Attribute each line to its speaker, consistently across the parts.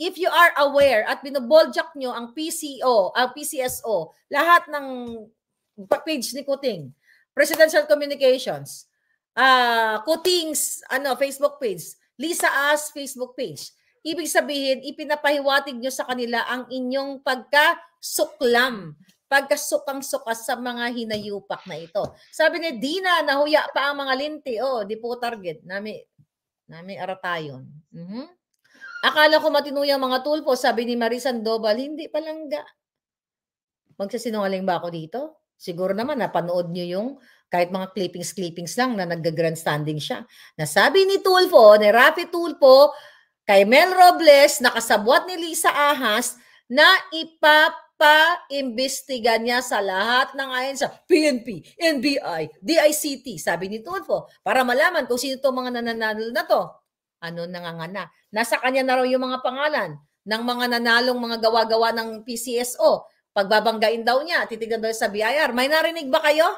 Speaker 1: if you are aware at binoboljak nyo ang PCSO, lahat ng page ni Kuting, Presidential Communications, Kuting's Facebook page, Lisa As Facebook page, ibig sabihin, ipinapahiwatig nyo sa kanila ang inyong pagkasuklam, pagkasukang-sukas sa mga hinayupak na ito. Sabi ni Dina, nahuya pa ang mga linti. Oh, di po target. Nami aratayon. Akala ko matinuyang mga tulpo, sabi ni Marie Sandoval, hindi palangga. Magsasinungaling ba ako dito? Siguro naman napanood nyo yung kahit mga clippings lang na nag-grandstanding siya. Nasabi ni Tulfo, ni Rafi Tulfo, kay Mel Robles, nakasabwat ni Lisa Ahas, na ipapa-imbestiga niya sa lahat ng ayon sa PNP, NBI, DICT, sabi ni Tulfo, para malaman kung sino itong mga nananalo na to. Ano nangangana? Nasa kanya na raw yung mga pangalan ng mga nanalong mga gawa-gawa ng PCSO. Pagbabanggain daw niya, titigan daw sa BIR. May narinig ba kayo?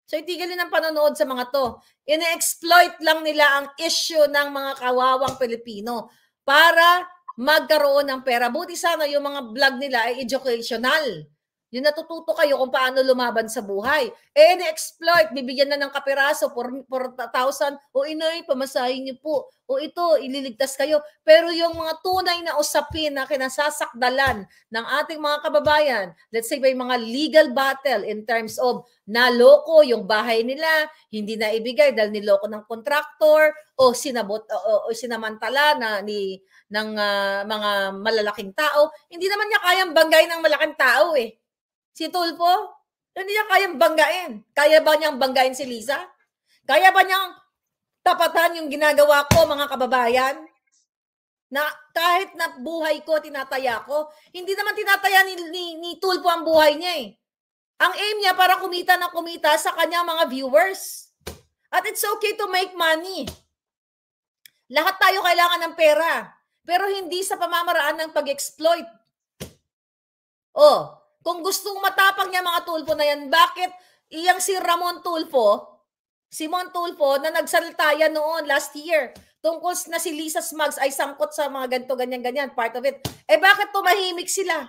Speaker 1: So itigilin ang panonood sa mga to. Ine-exploit lang nila ang issue ng mga kawawang Pilipino para magkaroon ng pera. Buti sana yung mga vlog nila ay educational. Yung natututo kayo kung paano lumaban sa buhay. Ine-exploit, bibigyan na ng kapiraso, 4,000, o inay, pamasahin niyo po. O ito, ililigtas kayo. Pero yung mga tunay na usapin na kinasasakdalan ng ating mga kababayan, let's say may mga legal battle in terms of naloko yung bahay nila, hindi na ibigay dahil niloko ng contractor, o sinamantala ng mga malalaking tao, hindi naman niya kayang banggay ng malaking tao eh. Si Tulfo, hindi niya kayang banggain. Kaya ba niyang banggain si Lisa? Kaya ba niyang tapatan yung ginagawa ko, mga kababayan? Na kahit na buhay ko, tinataya ko, hindi naman tinataya ni Tulfo ang buhay niya eh. Ang aim niya para kumita na kumita sa kanyang mga viewers. At it's okay to make money. Lahat tayo kailangan ng pera. Pero hindi sa pamamaraan ng pag-exploit. Oh, kung gustong matapang niya mga Tulfo na yan, bakit iyang si Ramon Tulfo, Simon Tulfo, na nagsalita yan noon last year, tungkol na si Lisa Smugs ay sangkot sa mga ganito, ganyan, part of it. Eh bakit tumahimik sila?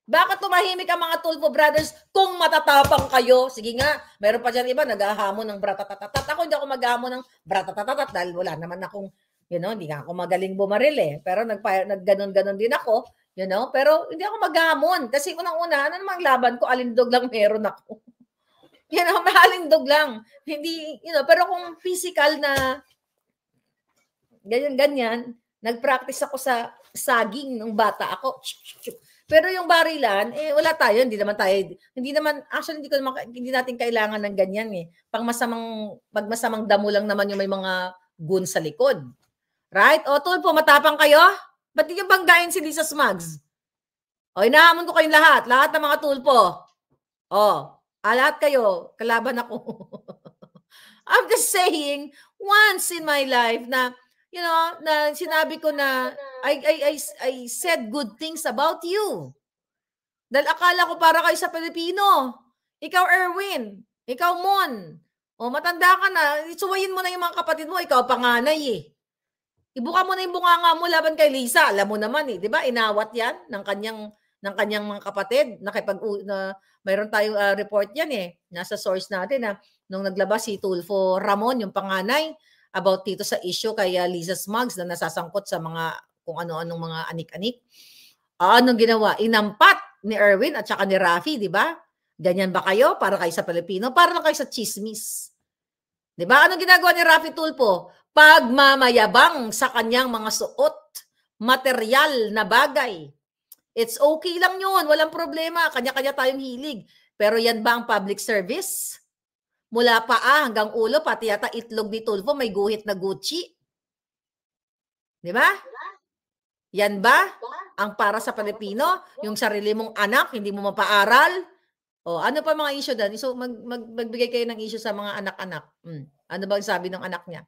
Speaker 1: Bakit tumahimik ang mga Tulfo brothers kung matatapang kayo? Sige nga, meron pa dyan iba, naghahamon ng bratatatat. Ako hindi ako maghahamon ng bratatatat dahil wala naman akong, hindi nga ako magaling bumaril eh. Pero nagganon-ganon din ako. Pero hindi ako maghamon. Kasi unang-una, ano namang laban ko, alindog lang meron ako. May alindog lang. Hindi, pero kung physical na ganyan, nag-practice ako sa saging nung bata ako. Pero yung barilan, wala tayo, hindi naman, actually, hindi natin kailangan ng ganyan eh. Pagmasamang damo lang naman yung may mga gun sa likod. Right? O, Tulfo, matapang kayo? Ba't di yung banggain si Lisa Smugs? O, inahamon ko kayong lahat ng mga Tulfo. O, lahat kayo, kalaban ako. I'm just saying, once in my life na, na sinabi ko na, I said good things about you. Dahil akala ko para kayo sa Pilipino. Ikaw, Erwin. Ikaw, Mon. O, matanda ka na. Isuwayin mo na yung mga kapatid mo. Ikaw, panganay eh. Ibuka mo na yung bunganga mo laban kay Lisa. Alam mo naman eh, 'di ba? Inawat 'yan ng kanyang mga kapatid. Mayroon tayong report 'yan eh. Nasa source natin na nung naglabas si Tulfo Ramon, yung panganay, about dito sa issue kay Lisa Smugs na nasasangkot sa mga kung ano-anong mga anik-anik. Anong ginawa? Inampat ni Erwin at saka ni Rafi, 'di ba? Ganyan ba kayo para kayo sa Pilipino? Para lang kayo sa chismis. 'Di ba? Anong ginagawa ni Rafi Tulfo? Pagmamayabang sa kanyang mga suot, material na bagay. It's okay lang yun, walang problema, kanya-kanya tayong hilig. Pero yan ba ang public service? Mula paa hanggang ulo, pati yata itlog ni Tulfo may guhit na Gucci. Di ba? Yan ba ang para sa Pilipino? Yung sarili mong anak, hindi mo mapaaral? O ano pa mga issue doon? So magbigay kayo ng issue sa mga anak-anak. Ano ba ang sabi ng anak niya?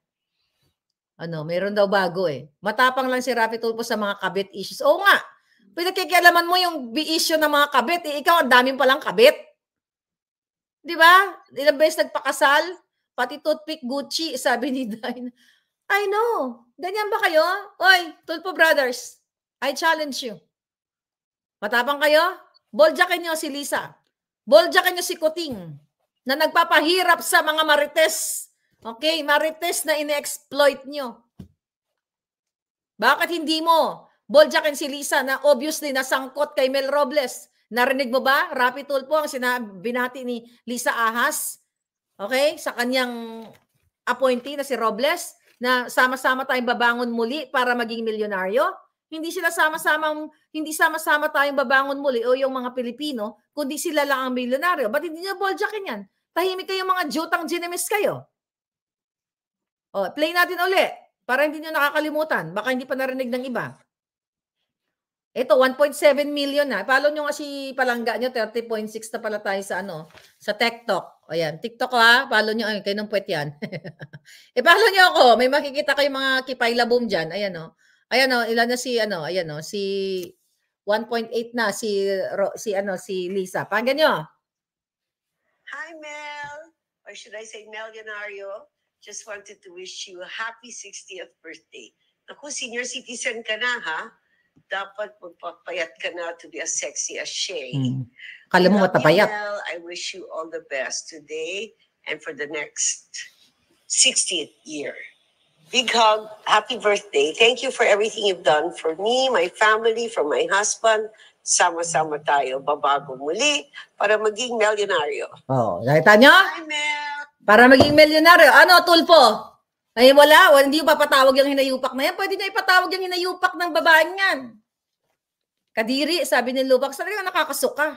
Speaker 1: Meron daw bago eh. Matapang lang si Rafi Tulfo sa mga kabit issues. Oo nga, pinagkikialaman mo yung issue ng mga kabit. Ikaw, ang daming palang kabit. Di ba? Ilang beses nagpakasal, pati toothpick Gucci, sabi ni Dine. I know. Ganyan ba kayo? Oy, Tulfo brothers. I challenge you. Matapang kayo? Boljakin nyo si Lisa. Boljakin nyo si Kuting na nagpapahirap sa mga marites. Okay? Marites na ine-exploit nyo. Bakit hindi mo boljakin si Lisa na obviously nasangkot kay Mel Robles? Narinig mo ba? Rapi Tulfo ang binati ni Lisa Ahas. Okay? Sa kanyang appointee na si Robles na sama-sama tayong babangon muli para maging milyonaryo. Hindi sila hindi sama-sama tayong babangon muli o yung mga Pilipino, kundi sila lang ang milyonaryo. Ba't hindi nyo boljakin yan? Tahimik kayo mga jutang ginemis kayo. O, play natin uli para hindi nyo nakakalimutan. Baka hindi pa narinig ng iba. Ito, 1.7 million na. Follow nyo nga si Palangga nyo, 30.6 na pala tayo sa sa TikTok. O yan, TikTok ha. Follow nyo, ay, kayo nung puwet yan. Follow nyo ako. May makikita kayo mga kipay labom dyan. Ayan o. Ayan o, ilan na si, ayan o, si 1.8 na, si Lisa. Pakinggan nyo.
Speaker 2: Hi, Mel. Or should I say Melionario? Just wanted to wish you a happy 60th birthday. Naku, senior citizen ka na, ha? Dapat magpapayat ka na to be as sexy as Shay.
Speaker 1: Kala mo matapayat.
Speaker 2: Mel, I wish you all the best today and for the next 60th year. Big hug. Happy birthday. Thank you for everything you've done for me, my family, for my husband. Sama-sama tayo. Babago muli para maging milyonaryo.
Speaker 1: Oh, nakita nyo?
Speaker 2: Hi, Mel.
Speaker 1: Para maging milyonaryo. Ano, Tulfo? Ay, wala. Hindi yung papatawag yung hinayupak na yan. Pwede nyo ipatawag yung hinayupak ng babaeng yan. Kadiri, sabi ni Lupac, talagang nakakasuka.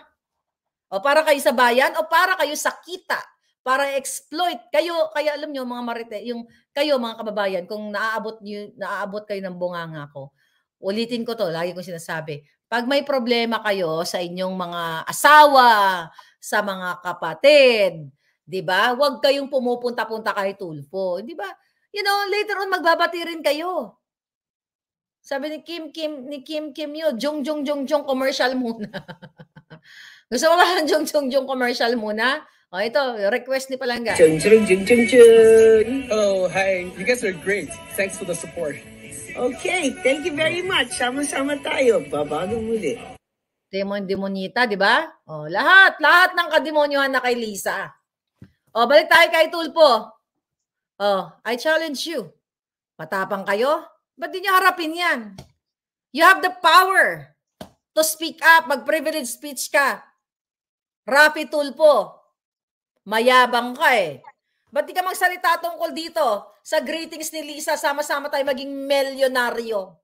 Speaker 1: O para kayo sa bayan o para kayo sa kita. Para exploit kayo, kaya alam nyo mga marite, yung kayo mga kababayan, kung naaabot kayo ng bunganga ko, ulitin ko to, lagi kong sinasabi, pag may problema kayo sa inyong mga asawa, sa mga kapatid, di ba? Huwag kayong pumupunta-punta kay Tulfo, di ba? You know, later on magbabati rin kayo. Sabi ni Kim yun, jong commercial muna. Gusto mo ba jong commercial muna? Oh, ito, request ni Palangga.
Speaker 3: Hello, hi. You guys are great. Thanks for the support.
Speaker 2: Okay, thank you very much. Sama-sama tayo. Babago muli.
Speaker 1: Demonita, di ba? Oh, lahat ng kademonyohan na kay Lisa. Oh, balik tayo kay Tulfo. Oh, I challenge you. Matapang kayo? Ba't di nyo harapin yan? You have the power to speak up. Mag-privilege speech ka. Rapi Tulfo. Mayabang ka eh. Ba't di ka magsalita tungkol dito sa greetings ni Lisa, sama-sama tayo maging milyonaryo?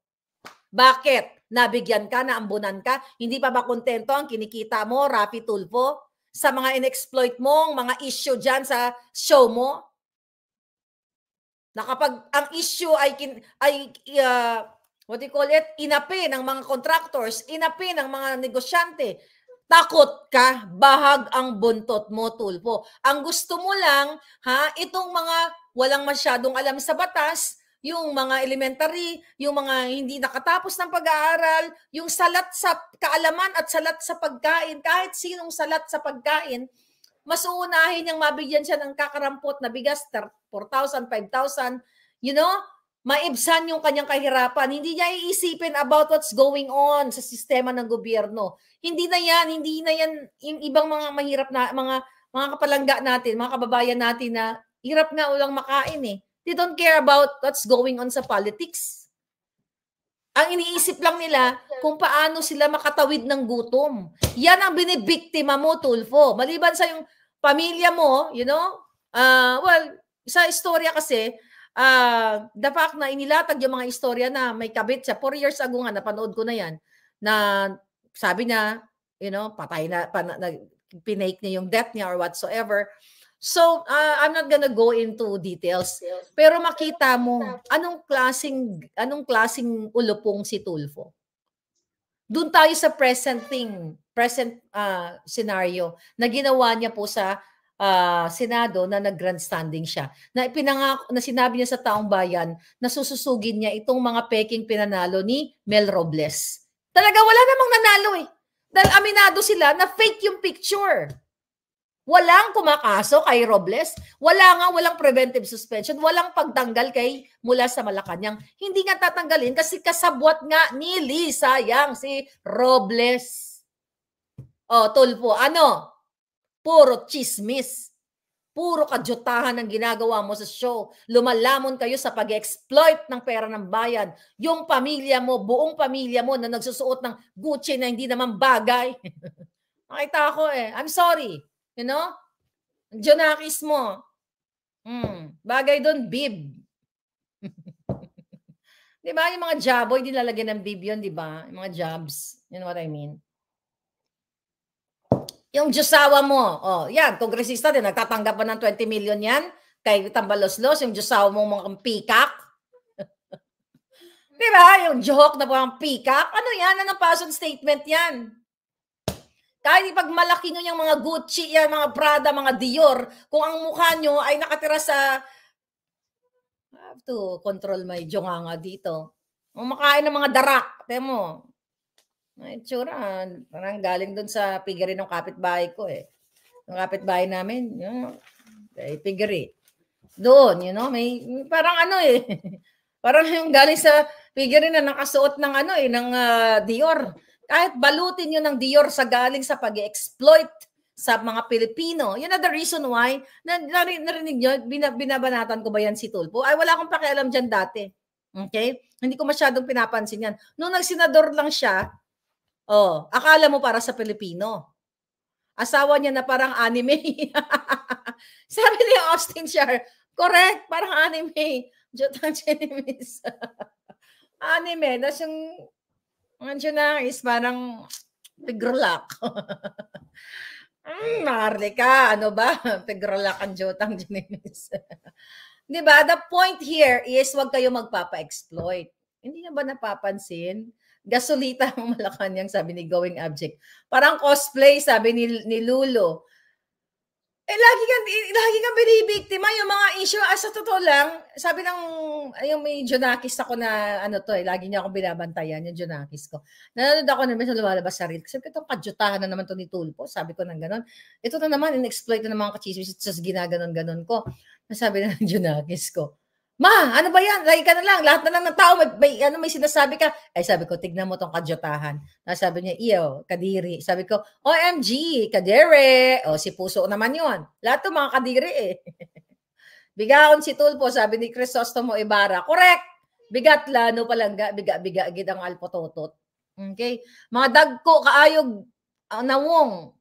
Speaker 1: Bakit? Nabigyan ka, naambunan ka? Hindi pa ba kontento ang kinikita mo, Rapi Tulfo? Sa mga in-exploit mong mga issue dyan sa show mo? Na kapag ang issue ay what do you call it? Inapi ng mga contractors, inapi ng mga negosyante, takot ka, bahag ang buntot mo, Tulfo. Ang gusto mo lang, itong mga walang masyadong alam sa batas, yung mga elementary, yung mga hindi nakatapos ng pag-aaral, yung salat sa kaalaman at salat sa pagkain, kahit sinong salat sa pagkain, mas uunahin niyang mabigyan siya ng kakarampot na bigas, 4,000, 5,000, you know, maibsan yung kanyang kahirapan. Hindi niya iisipin about what's going on sa sistema ng gobyerno. Hindi na yan yung ibang mga mahirap na mga kapalangga natin, mga kababayan natin na hirap nga ulang makain eh. They don't care about what's going on sa politics. Ang iniisip lang nila kung paano sila makatawid ng gutom. Yan ang binibiktima mo, Tulfo. Maliban sa yung pamilya mo, you know, sa istorya kasi, the fact na inilatag yung mga istorya na may kabit siya, 4 years ago nga, napanood ko na yan, na sabi niya, you know, patay na, pinake niya yung death niya or whatsoever. So, I'm not gonna go into details. Pero makita mo, anong klaseng ulupong si Tulfo. Doon tayo sa present scenario na ginawa niya po sa Senado na nag-grandstanding siya. Na sinabi niya sa taong bayan na sususugin niya itong mga peking pinanalo ni Mel Robles. Talaga wala namang nanalo eh. Dahil aminado sila na fake yung picture. Walang kumakaso kay Robles. Walang preventive suspension. Walang pagtanggal kay mula sa Malacanang. Hindi nga tatanggalin kasi kasabwat nga ni Lisa Yang si Robles. O, Tulfo, ano? Puro chismis. Puro kadyutahan ang ginagawa mo sa show. Lumalamon kayo sa pag-exploit ng pera ng bayan. Yung pamilya mo, buong pamilya mo na nagsusuot ng Gucci na hindi naman bagay. Nakita ko eh. I'm sorry. You know? Jonakis mo. Bagay doon, bib. Di ba? Yung mga jaboy, nilalagyan ng bib yun, di ba? Yung mga jobs. You know what I mean? Yung Diyosawa mo, yan, kongresista din, nagtatanggap pa ng 20 million yan kay Tambaloslos, yung Diyosawa mo mga peacock. Di ba? Yung joke na parang peacock. Ano yan? Anong passion statement yan? Kahit pag malaki nyo yung mga Gucci, yan, mga Prada, mga Dior, kung ang mukha nyo ay nakatira sa... I have to control my jonganga dito. Makain ng mga darak. Tignan mo. Ay, tsura. Parang galing doon sa piggery ng kapitbahay ko eh. Yung kapitbahay namin, yung piggery. Doon, you know, may parang ano eh. Parang yung galing sa piggery na nakasuot ng ano eh, ng Dior. Kahit balutin nyo ng Dior sa galing sa pag-exploit sa mga Pilipino. Yun na the reason why, narinig nyo, binabanatan ko ba yan si Tulfo? Ay, wala akong pakialam dyan dati. Okay? Hindi ko masyadong pinapansin yan. Nung nagsenador lang siya, akala mo para sa Pilipino. Asawa niya na parang anime. Sabi ni Austin Char, correct, parang anime. Jotang Chinese. Anime. Tapos yung na is parang pigrolak. Marli ka. Ano ba? Pigrolak ang Jotang Chinese. Diba? The point here is wag kayo magpapa-exploit. Hindi na ba napapansin? Gasolita ang Malacanang, sabi ni Going Abject. Parang cosplay, sabi ni Lulo. Lagi kang binibiktima yung mga issue. Sa totoo lang, sabi ng, yung may Jonakis ako na, lagi niya akong binabantayan, yung Jonakis ko. Nanonood ako naman sa lumalabas sa reel. Sabi ko, itong kadyutahan na naman to ni Tulfo. Sabi ko ng ganon. Ito na naman, in-exploit na ng mga kachismis. Just ginaganon-ganon ko. Nasabi na ng Jonakis ko, Ma, ano ba yan? Lagi ka na lang. Lahat na lang ng tao, may sinasabi ka. Ay, sabi ko, tignan mo tong kadyutahan. Sabi niya, iyo, Kadiri. Sabi ko, OMG, Kadiri. Si Puso naman yon. Lahat ng mga Kadiri eh. Bigaon si Tulfo, sabi ni Crisostomo Ibarra. Correct. Bigat lano palangga, biga gid ang alpototot. Okay? Mga dagko, kaayog, nawong.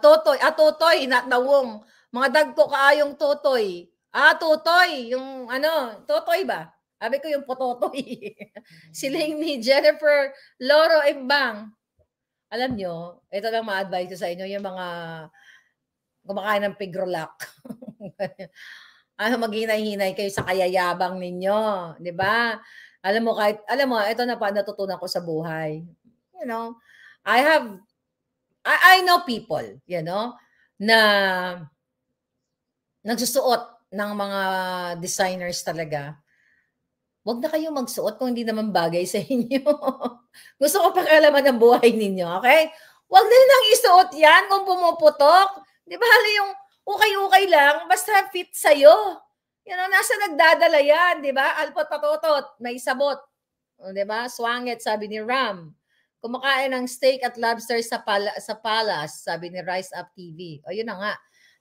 Speaker 1: Totoy, not nawong. Mga dagko, kaayong totoy. Totoy, yung Totoy ba? Sabi ko yung pototoy. Siling ni Jennifer Loro Imbang. Alam nyo, ito lang ma-advise ko sa inyo, yung mga kumakain ng pigrolak. Maghinay-hinay kayo sa kayayabang ninyo. Di ba? Alam mo, ito na pa natutunan ko sa buhay. You know, I know people, you know, na nagsusuot ng mga designers talaga. Huwag na kayo magsuot kung hindi naman bagay sa inyo. Gusto ko pakialaman ng buhay ninyo, okay? Huwag na nang isuot yan kung pumuputok. Di ba, yung ukay-ukay lang, basta fit sa'yo. You know, nasa nagdadala yan, di ba? Alpot patotot, may sabot. Di ba? Swangit, sabi ni Ram. Kumakain ng steak at lobster sa Palace, sabi ni Rise Up TV. O, yun na nga.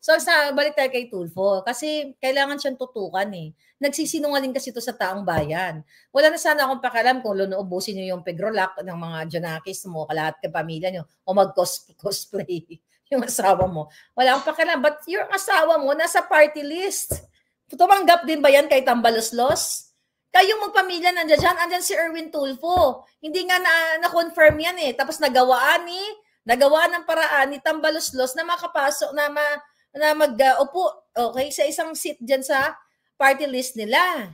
Speaker 1: So, balik tayo kay Tulfo. Kasi kailangan siyang tutukan eh. Nagsisinungaling kasi ito sa taong bayan. Wala na sana akong pakialam kung ubusin niyo yung pigrolak ng mga Jonakis mo, kalahat ka pamilya niyo, o mag-cosplay yung asawa mo. Wala akong pakialam. But yung asawa mo, nasa party list. Tumanggap din ba yan kay Tambaloslos? Kayong magpamilya nandiyan dyan, andyan si Erwin Tulfo. Hindi nga na-confirm yan eh. Tapos nagawa ng paraan ni Tambaloslos na makapasok, na mag-upo, okay, sa isang seat dyan sa party list nila.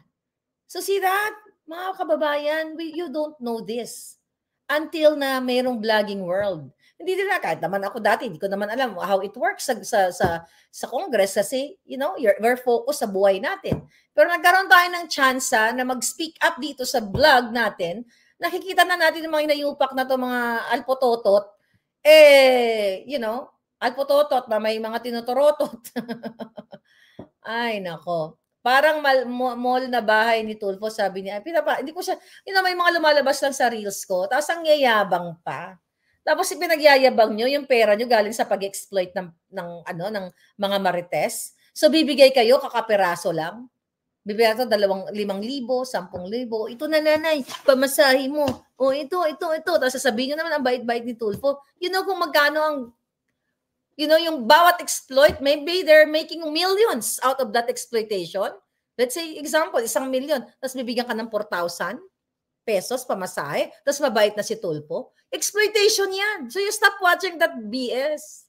Speaker 1: So see that, mga kababayan, you don't know this until na mayroong vlogging world. Hindi nila, kahit naman ako dati, hindi ko naman alam how it works sa Congress kasi, you know, we're focused sa buhay natin. Pero nagkaroon tayo ng chance na mag-speak up dito sa vlog natin, nakikita na natin yung mga inayupak na to, mga alpototot, you know, At putotot na may mga tinutorotot. Ay, nako. Parang mall na bahay ni Tulfo, sabi niya. Hindi ko siya, may mga lumalabas lang sa reels ko, tapos ang yayabang pa. Tapos ipinagyayabang nyo, yung pera nyo galing sa pag-exploit ng mga marites. So bibigay kayo, kakaperaso lang. Bibigay ito, 5,000, 10,000. Ito na nanay, pamasahe mo. O ito. Tapos sasabihin nyo naman, ang bait-bait ni Tulfo. Kung magkano ang yung bawat exploit, maybe they're making millions out of that exploitation. Let's say, example, 1 million, tapos bibigyan ka ng 4,000 pesos pamasahe, tapos mabait na si Tulfo. Exploitation yan. So you stop watching that BS.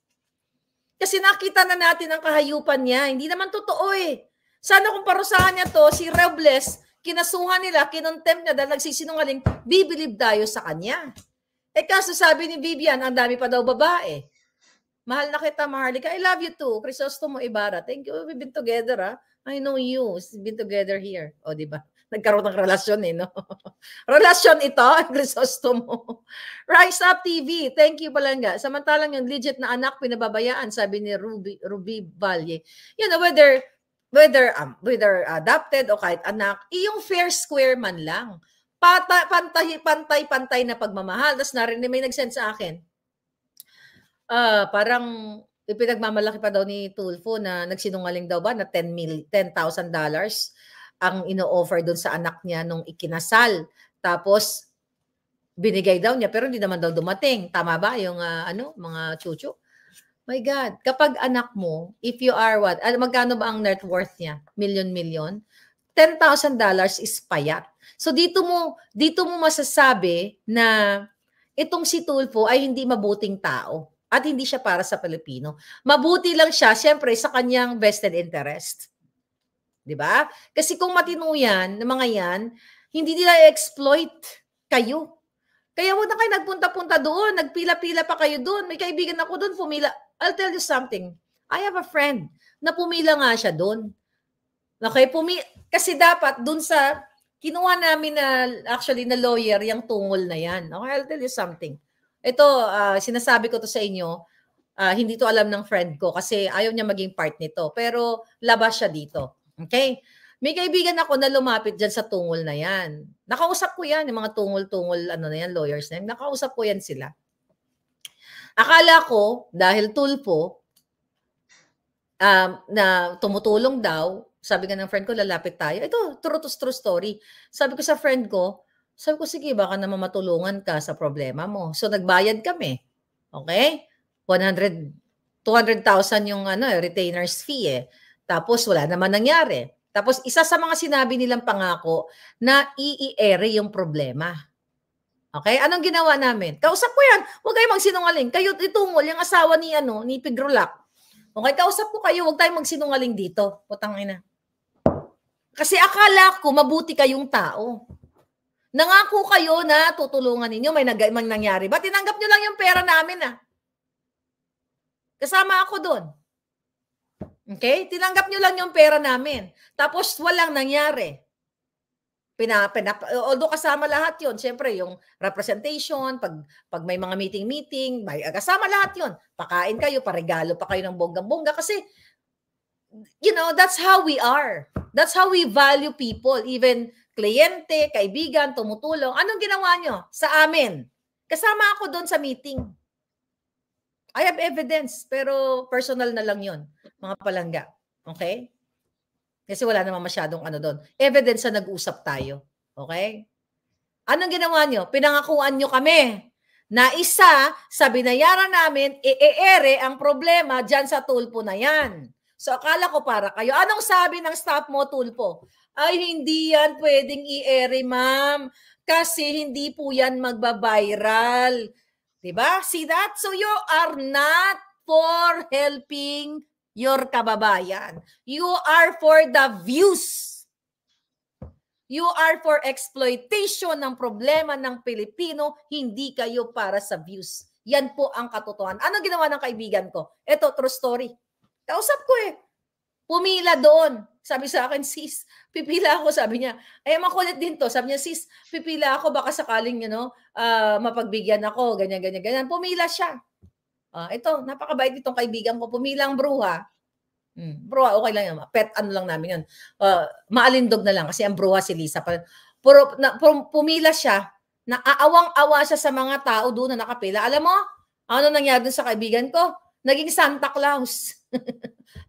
Speaker 1: Kasi nakita na natin ang kahayupan niya. Hindi naman totoo eh. Sana kung parusahan niya to, si Robles, kinasuhan nila, kinontempt niya dahil nagsisinungaling, bibilib tayo sa kanya. Kaso sabi ni Vivian, ang dami pa daw babae. Mahal na kita, Maharlika. I love you too. Crisostomo Ibarra. Thank you. We've been together, I know you. We've been together here. O, diba? Nagkaroon ng relasyon no? Relasyon ito, Crisostomo. Rise Up TV. Thank you, Palangga. Samantalang yung legit na anak, pinababayaan, sabi ni Ruby Valle. Whether adopted o kahit anak, yung fair square man lang. Pantay na pagmamahal. Tapos narinig, may nag-send sa akin. Parang ipinagmamalaki pa daw ni Tulfo na nagsinungaling daw ba na $10,000 ang ino-offer doon sa anak niya nung ikinasal. Tapos binigay daw niya pero hindi naman daw dumating. Tama ba yung mga chuchu? My God, kapag anak mo, if you are what? Magkano ba ang net worth niya? Million? $10,000 is payat. So dito mo masasabi na itong si Tulfo ay hindi mabuting tao. At hindi siya para sa Pilipino. Mabuti lang siya, siyempre, sa kanyang vested interest. Diba? Kasi kung matino yan, ng mga yan, hindi nila exploit kayo. Kaya huwag na kayo nagpunta-punta doon, nagpila-pila pa kayo doon. May kaibigan ako doon, pumila. I'll tell you something. I have a friend na pumila nga siya doon. Okay, kasi dapat doon sa, kinuha namin na lawyer, yung tungol na yan. Okay, I'll tell you something. Ito, sinasabi ko to sa inyo, hindi to alam ng friend ko kasi ayaw niya maging part nito. Pero labas siya dito. Okay? May kaibigan ako na lumapit dyan sa tungol na yan. Nakausap ko yan, yung mga tungol, lawyers na yan. Nakausap ko yan sila. Akala ko, dahil Tulfo, na tumutulong daw, sabi nga ng friend ko, lalapit tayo. Ito, true story. Sabi ko sa friend ko, sige, baka naman matulungan ka sa problema mo. So, nagbayad kami. Okay? 200,000 yung retainer's fee eh. Tapos, wala naman nangyari. Tapos, isa sa mga sinabi nilang pangako na i-ere yung problema. Okay? Anong ginawa namin? Kausap ko yan. Huwag kayo magsinungaling. Kayo itungol, yung asawa ni Pigrulak. Okay? Kausap ko kayo. Huwag tayong magsinungaling dito. Putang ina. Kasi akala ko mabuti kayong tao. Nangako kayo na tutulungan ninyo, may nangyari ba? Tinanggap nyo lang yung pera namin Kasama ako doon. Okay? Tinanggap nyo lang yung pera namin. Tapos walang nangyari. Although kasama lahat yon, siyempre yung representation, pag may mga meeting, kasama lahat yon. Pakain kayo, paregalo pa kayo ng bonggang-bongga kasi that's how we are. That's how we value people. Even kliyente, kaibigan, tumutulong. Anong ginawa nyo sa amin? Kasama ako doon sa meeting. I have evidence, pero personal na lang yon, mga palangga. Okay? Kasi wala naman masyadong doon. Evidence na nag-usap tayo. Okay? Anong ginawa nyo? Pinangakuan nyo kami na isa sa binayaran namin, i-ere ang problema dyan sa Tulfo na yan. So akala ko para kayo. Anong sabi ng staff mo, Tulfo? Ay, hindi yan pwedeng i-ere, ma'am. Kasi hindi po yan magbabiral. Diba? See that? So you are not for helping your kababayan. You are for the views. You are for exploitation ng problema ng Pilipino. Hindi kayo para sa views. Yan po ang katotohanan. Ano ginawa ng kaibigan ko? Ito, true story. Kausap ko Pumila doon. Sabi sa akin, sis, pipila ako. Sabi niya, ay makulit din to. Sabi niya, sis, pipila ako. Baka sakaling, mapagbigyan ako. Ganyan. Pumila siya. Ito, napakabait itong kaibigan ko. Pumilang bruha. Bruha, okay lang yan. Pet, ano lang namin yun. Maalindog na lang kasi ang bruha si Lisa. Pumila siya, naaawang-awa siya sa mga tao doon na nakapila. Alam mo, ano nangyari dun sa kaibigan ko? Naging Santa Claus.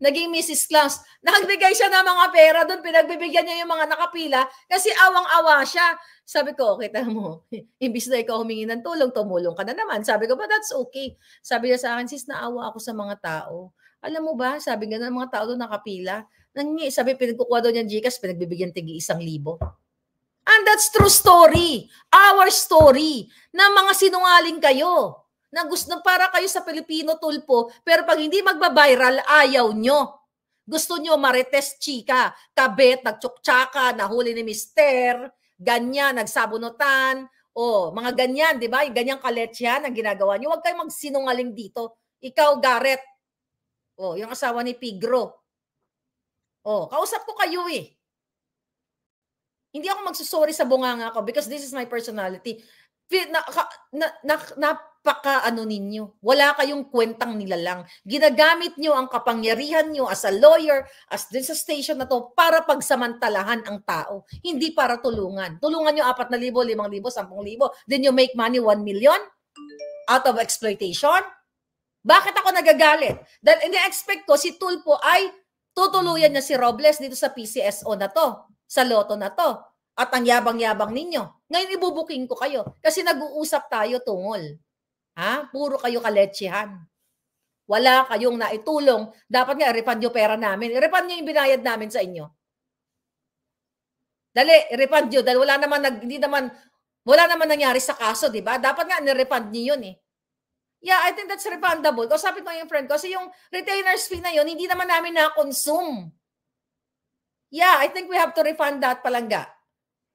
Speaker 1: Naging Mrs. Claus. Nagbigay siya ng mga pera doon. Pinagbibigyan niya yung mga nakapila kasi awang-awa siya. Sabi ko, kita mo, imbis na ikaw humingi ng tulong, tumulong ka na naman. Sabi ko, but that's okay. Sabi niya sa akin, sis, naawa ako sa mga tao. Alam mo ba, sabi nga ng mga tao doon nakapila, sabi, pinagkukuha doon yung Gcash, pinagbibigyan tigi 1,000. And that's true story. Our story. Na mga sinungaling kayo. Na gusto para kayo sa Pilipino tulpo, pero pag hindi magba-viral, ayaw nyo. Gusto nyo marites chika, kabet, nagtsuktsyaka, nahuli ni mister, ganyan, nagsabunutan, mga ganyan, di ba? Yung ganyang kaletsyan ang ginagawa nyo. Huwag kayong magsinungaling dito. Ikaw, Garrett. Yung asawa ni Pigro. Kausap ko kayo eh. Hindi ako magsusorry sa bunganga ko because this is my personality. Napaka ninyo. Wala kayong kwentang nilalang. Ginagamit nyo ang kapangyarihan nyo as a lawyer, as din sa station na to, para pagsamantalahan ang tao. Hindi para tulungan. Tulungan nyo 4,000, 5,000, 10,000. Then you make money 1 million out of exploitation. Bakit ako nagagalit? Dahil ina-expect ko si Tulpo ay tutuluyan niya si Robles dito sa PCSO na to, sa loto na to. At ang yabang-yabang ninyo. Ngayon ibubuking ko kayo kasi nag-uusap tayo tungol. Puro kayo kaletsehan. Wala kayong naitulong. Dapat nga i-refund yung pera namin. I-refund nyo yung binayad namin sa inyo. Dali, i-refund nyo. Dahil wala naman nangyari sa kaso, di ba? Dapat nga ni-refund nyo yun eh. Yeah, I think that's refundable. Kausapin ko yung friend ko. Kasi yung retainer's fee na yun, hindi naman namin na-consume. Yeah, I think we have to refund that, Palangga.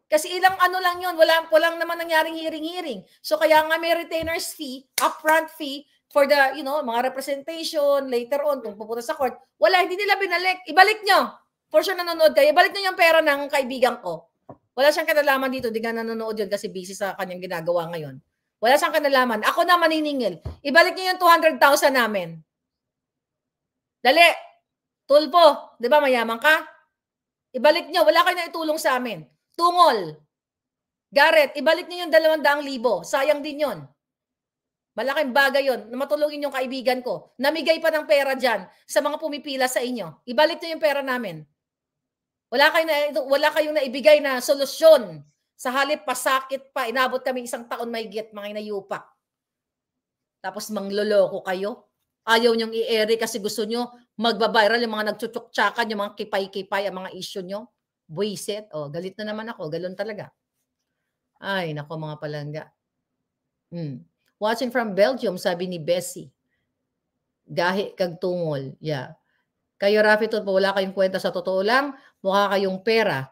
Speaker 1: Kasi ilang lang yun, walang naman nangyaring hearing. So kaya nga may retainer's fee, upfront fee, for the, mga representation, later on, kung pupunta sa court. Wala, hindi nila binalik. Ibalik nyo. For sure nanonood kayo. Ibalik nyo yung pera ng kaibigan ko. Wala siyang kinalaman dito. Di nga nanonood yun kasi busy sa kanyang ginagawa ngayon. Wala siyang kinalaman. Ako na maniningil. Ibalik niyo yung 200,000 namin. Dali. Tulpo. Di ba mayaman ka? Ibalik niyo. Wala kayo na itulong sa amin. Tungol. Garrett, ibalik niyo yung 200,000. Sayang din yon. Malaking bagay yon na matulungin yung kaibigan ko. Namigay pa ng pera dyan sa mga pumipila sa inyo. Ibalik niyo yung pera namin. Wala kayong naibigay na solusyon. Sa halip, pasakit pa. Inabot kami 1 taon mahigit, mga inayupak. Tapos mangloloko kayo. Ayaw niyong i-ere kasi gusto niyo magbabiral yung mga nagtsutsuksakan, yung mga kipay-kipay, ang mga issue niyo. Buisit. Galit na naman ako. Galon talaga. Ay, nako mga palangga. Watching from Belgium, sabi ni Bessie. Gahi kag tungol. Yeah. Kayo, Rafi, wala kayong kwenta sa totoo lang. Mukha kayong pera.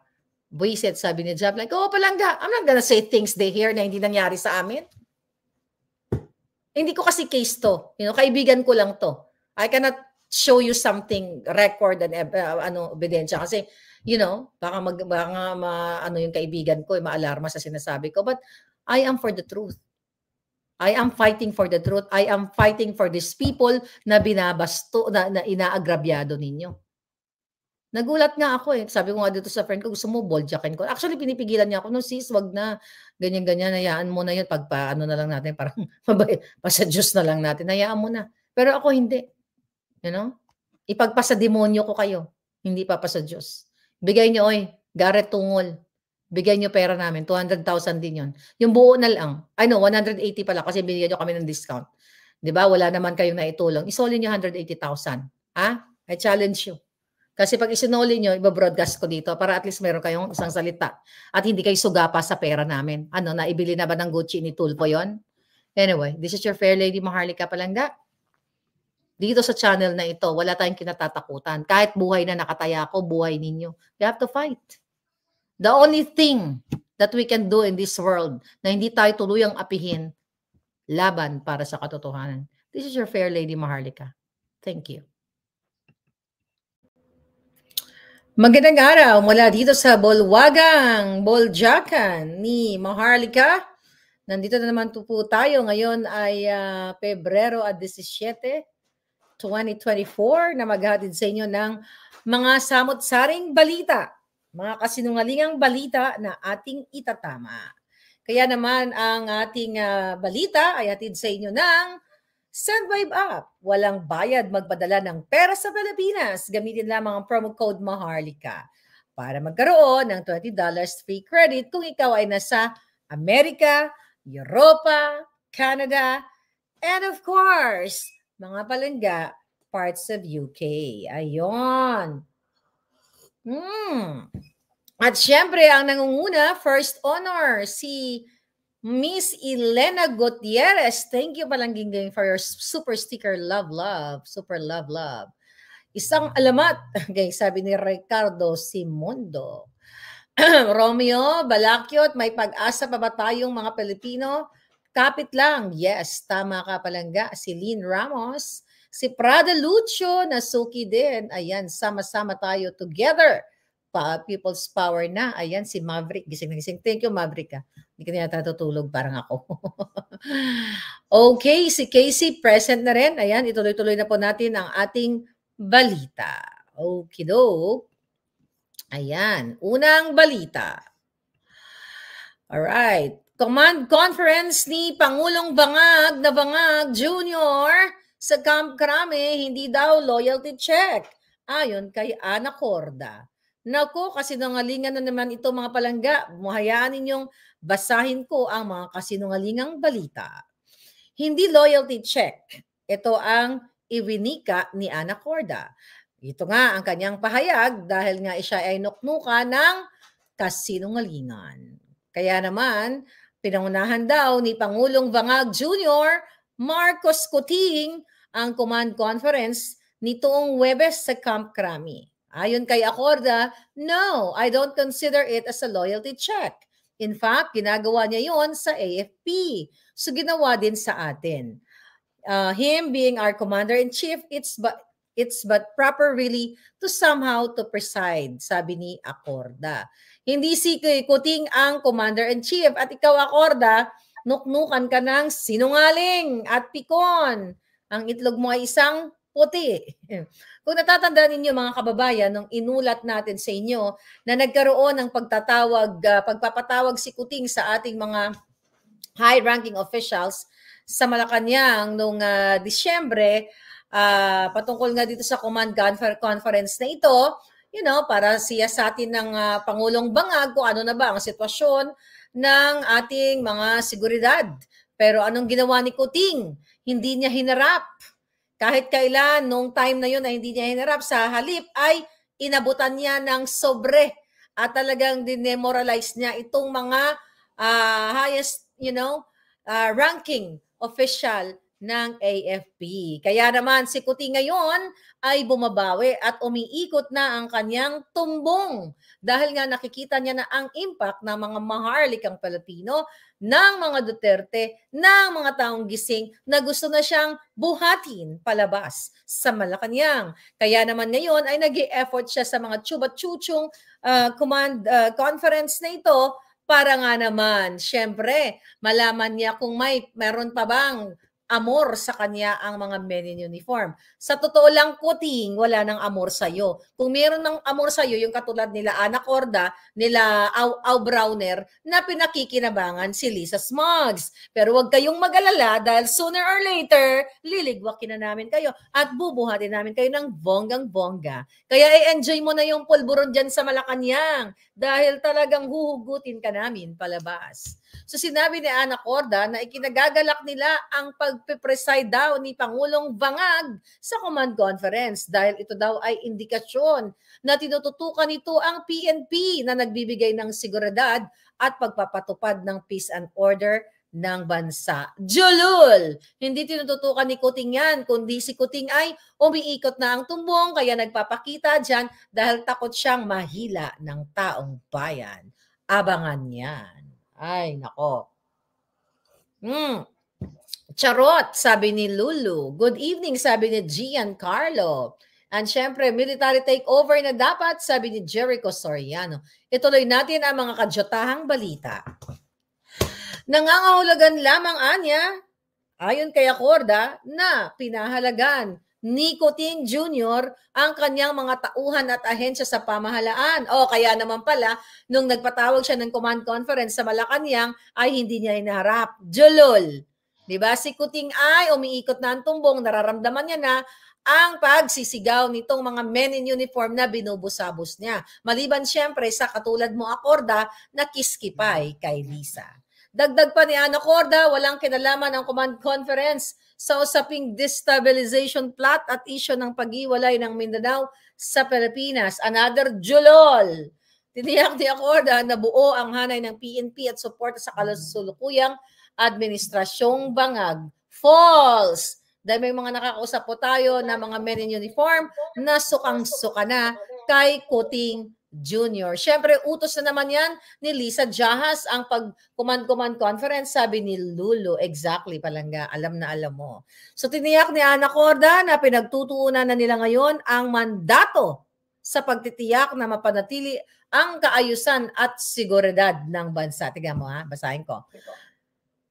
Speaker 1: Buisit, sabi ni Jab, Palangga, I'm not gonna say things they hear na hindi nangyari sa amin. Hindi ko kasi case to. Kaibigan ko lang to. I cannot show you something, record and ebidensya. Kasi, baka yung kaibigan ko, maalarma sa sinasabi ko. But I am for the truth. I am fighting for the truth. I am fighting for these people na binabasto, na inaagrabyado ninyo. Nagulat nga ako eh. Sabi ko nga dito sa friend ko, gusto mo boljakin ko. Actually, pinipigilan niya ako. No, sis, wag na. Ganyan-ganyan. Hayaan mo na yun. Pagpaano na lang natin. Parang pasadyos na lang natin. Hayaan mo na. Pero ako hindi. Ipagpasa demonyo ko kayo. Hindi pa sa Diyos. Bigay niyo, Garrett Tungol. Bigay niyo pera namin. 200,000 din yun. Yung buo na lang. 180 pala kasi binigyan niyo kami ng discount. Diba? Wala naman kayong naitulong. Isolin niyo 180,000. I challenge you. Kasi pag isinuli nyo, ibabroadcast ko dito para at least meron kayong isang salita. At hindi kayo sugapa sa pera namin. Naibili na ba ng Gucci ni Tulpo yon? Anyway, this is your fair lady, Maharlika Palangga. Dito sa channel na ito, wala tayong kinatatakutan. Kahit buhay na nakataya ko, buhay ninyo. You have to fight. The only thing that we can do in this world na hindi tayo tuluyang apihin, laban para sa katotohanan. This is your fair lady, Maharlika. Thank you. Magandang araw mula dito sa Bolwagang, Boljakan ni Maharlika. Nandito na naman po tayo. Ngayon ay Pebrero 17, 2024 na maghatid sa inyo ng mga samot-saring balita, mga kasinungalingang balita na ating itatama. Kaya naman ang ating balita ay hatid sa inyo ng SendWave app. Walang bayad magpadala ng pera sa Pilipinas. Gamitin lamang ang promo code Maharlika para magkaroon ng $20 free credit kung ikaw ay nasa Amerika, Europa, Canada, and of course, mga palangga, parts of UK. Ayon. At syempre, ang nangunguna, first honor, si Miss Elena Gutierrez. Thank you Palangging for your super sticker. Love, love. Super love, love. Isang alamat, sabi ni Ricardo Simondo. Romeo Balakyot, may pag-asa pa ba tayong mga Pilipino? Kapit lang. Yes, tama ka Palangga. Si Lynn Ramos, si Prada Lucio, nasuki din. Ayan, sama-sama tayo together. People's power na. Ayan, si Maverick. Gising na gising. Thank you, Maverick. Hindi ka niya natutulog, parang ako. Okay, si Casey present na rin. Ayan, ituloy-tuloy na po natin ang ating balita. Okidok. Ayan, unang balita. Alright. Command conference ni Pangulong Bangag na Bangag Jr. sa Camp Crame, hindi daw loyalty check. Ayon kay Ana Corda. Naku, kasinungalingan na naman ito mga palangga. Hayaan ninyong basahin ko ang mga kasinungalingang balita. Hindi loyalty check. Ito ang iwinika ni Ana Corda. Ito nga ang kanyang pahayag dahil nga siya ay nuknuka ng kasinungalingan. Kaya naman, pinangunahan daw ni Pangulong Bangag Jr. Marcos Kuting ang command conference nitong Huwebes sa Camp Crame. Ayon kay Acorda, no, I don't consider it as a loyalty check. In fact, ginagawa niya yon sa AFP. So ginawa din sa atin. Him being our commander-in-chief, it's but proper really to somehow to preside, sabi ni Acorda. Hindi si Kuting ang commander-in-chief at ikaw Acorda, nuknukan ka ng sinungaling at pikon. Ang itlog mo ay isang puti. Kung natatandaan ninyo mga kababayan, nung inulat natin sa inyo na nagkaroon ng pagpapatawag si Kuting sa ating mga high-ranking officials sa Malacanang noong Disyembre, patungkol nga dito sa command conference na ito, para siyasatin ng Pangulong Bangag kung ano na ba ang sitwasyon ng ating mga seguridad. Pero anong ginawa ni Kuting? Hindi niya hinarap. Kahit kailan, nung time na yun na hindi niya hinarap, sa halip ay inabutan niya ng sobre at talagang dinemoralize niya itong mga highest, ranking official ng AFP. Kaya naman si Kuting ngayon ay bumabawi at umiikot na ang kanyang tumbong dahil nga nakikita niya na ang impact ng mga maharlikang Pilipino, ng mga Duterte, ng mga taong gising na gusto na siyang buhatin palabas sa Malacanang. Kaya naman ngayon ay nag-e-effort siya sa mga chubat-chuchong command conference na ito para nga naman, syempre, malaman niya kung meron pa bang amor sa kanya ang mga men in uniform. Sa totoo lang, Kuting, wala nang amor sa'yo. Kung meron ng amor sa'yo, yung katulad nila Ana Corda, nila Au Browner, na pinakikinabangan si Lisa Smugs. Pero huwag kayong mag-alala dahil sooner or later, liligwakin na namin kayo at bubuhatin namin kayo ng bonggang-bongga. Kaya i-enjoy mo na yung pulburon dyan sa Malacanang dahil talagang huhugutin ka namin palabas. So sinabi ni Ana Corda na ikinagagalak nila ang pagpe-preside daw ni Pangulong Bangag sa command conference dahil ito daw ay indikasyon na tinututukan nito ang PNP na nagbibigay ng seguridad at pagpapatupad ng peace and order ng bansa. Julul! Hindi tinututukan ni Kuting yan, kundi si Kuting ay umiikot na ang tumbong kaya nagpapakita dyan dahil takot siyang mahila ng taong bayan. Abangan yan. Ay, nako. Charot, sabi ni Lulu. Good evening, sabi ni Giancarlo. And syempre, military takeover na dapat, sabi ni Jericho Soriano. Ituloy natin ang mga kadyotahang balita. Nangangahulugan lamang anya, ayon kay Acorda, na pinahalagan ni Coting Jr. ang kanyang mga tauhan at ahensya sa pamahalaan. O kaya naman pala, nung nagpatawag siya ng command conference sa Malacanang, ay hindi niya hinaharap. Julol. Diba? Si Coting ay umiikot na ang tumbong, nararamdaman niya na ang pagsisigaw nitong mga men in uniform na binubusabos niya. Maliban siyempre sa katulad mo, Acorda, na kiskipay kay Lisa. Dagdag pa ni Anacorda, walang kinalaman ang command conference sa usaping destabilization plot at isyo ng pag-iwalay ng Mindanao sa Pilipinas. Another julol. Tiniyak ni Acorda na buo ang hanay ng PNP at suporta sa kalusulukuyang administrasyong bangag. False! Dahil may mga nakakausap po tayo na mga men in uniform na sukang-suka na kay Coting Jr. Siyempre, utos na naman yan ni Lisa Jahas ang pag-command conference, sabi ni Lulu. Exactly, Palangga. Alam na alam mo. So, tiniyak ni Anacorda na pinagtutuunan na nila ngayon ang mandato sa pagtitiyak na mapanatili ang kaayusan at seguridad ng bansa. Tingnan mo ha, basahin ko.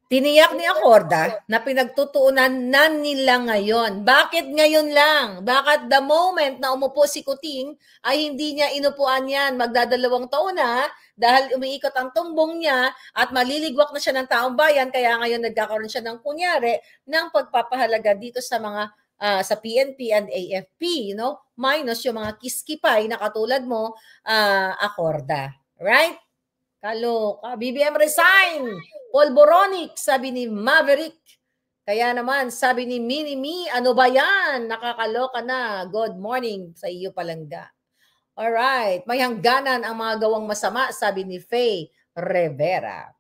Speaker 1: Tiniyak ni Acorda na pinagtutuunan na nila ngayon. Bakit ngayon lang? Bakit the moment na umupo si Coting ay hindi niya inupuan yan? Magdadalawang taon na dahil umiikot ang tumbong niya at maliligwak na siya ng taong bayan. Kaya ngayon nagkakaroon siya ng kunyari ng pagpapahalaga dito sa mga sa PNP and AFP, you know? Minus yung mga kiskipay na katulad mo, Acorda. Right? Kaloka. BBM resign. Polboronic, sabi ni Maverick. Kaya naman, sabi ni Minimi, ano ba yan? Nakakaloka na. Good morning sa iyo, Palangga. Alright. May hangganan ang mga gawang masama, sabi ni Faye Rivera.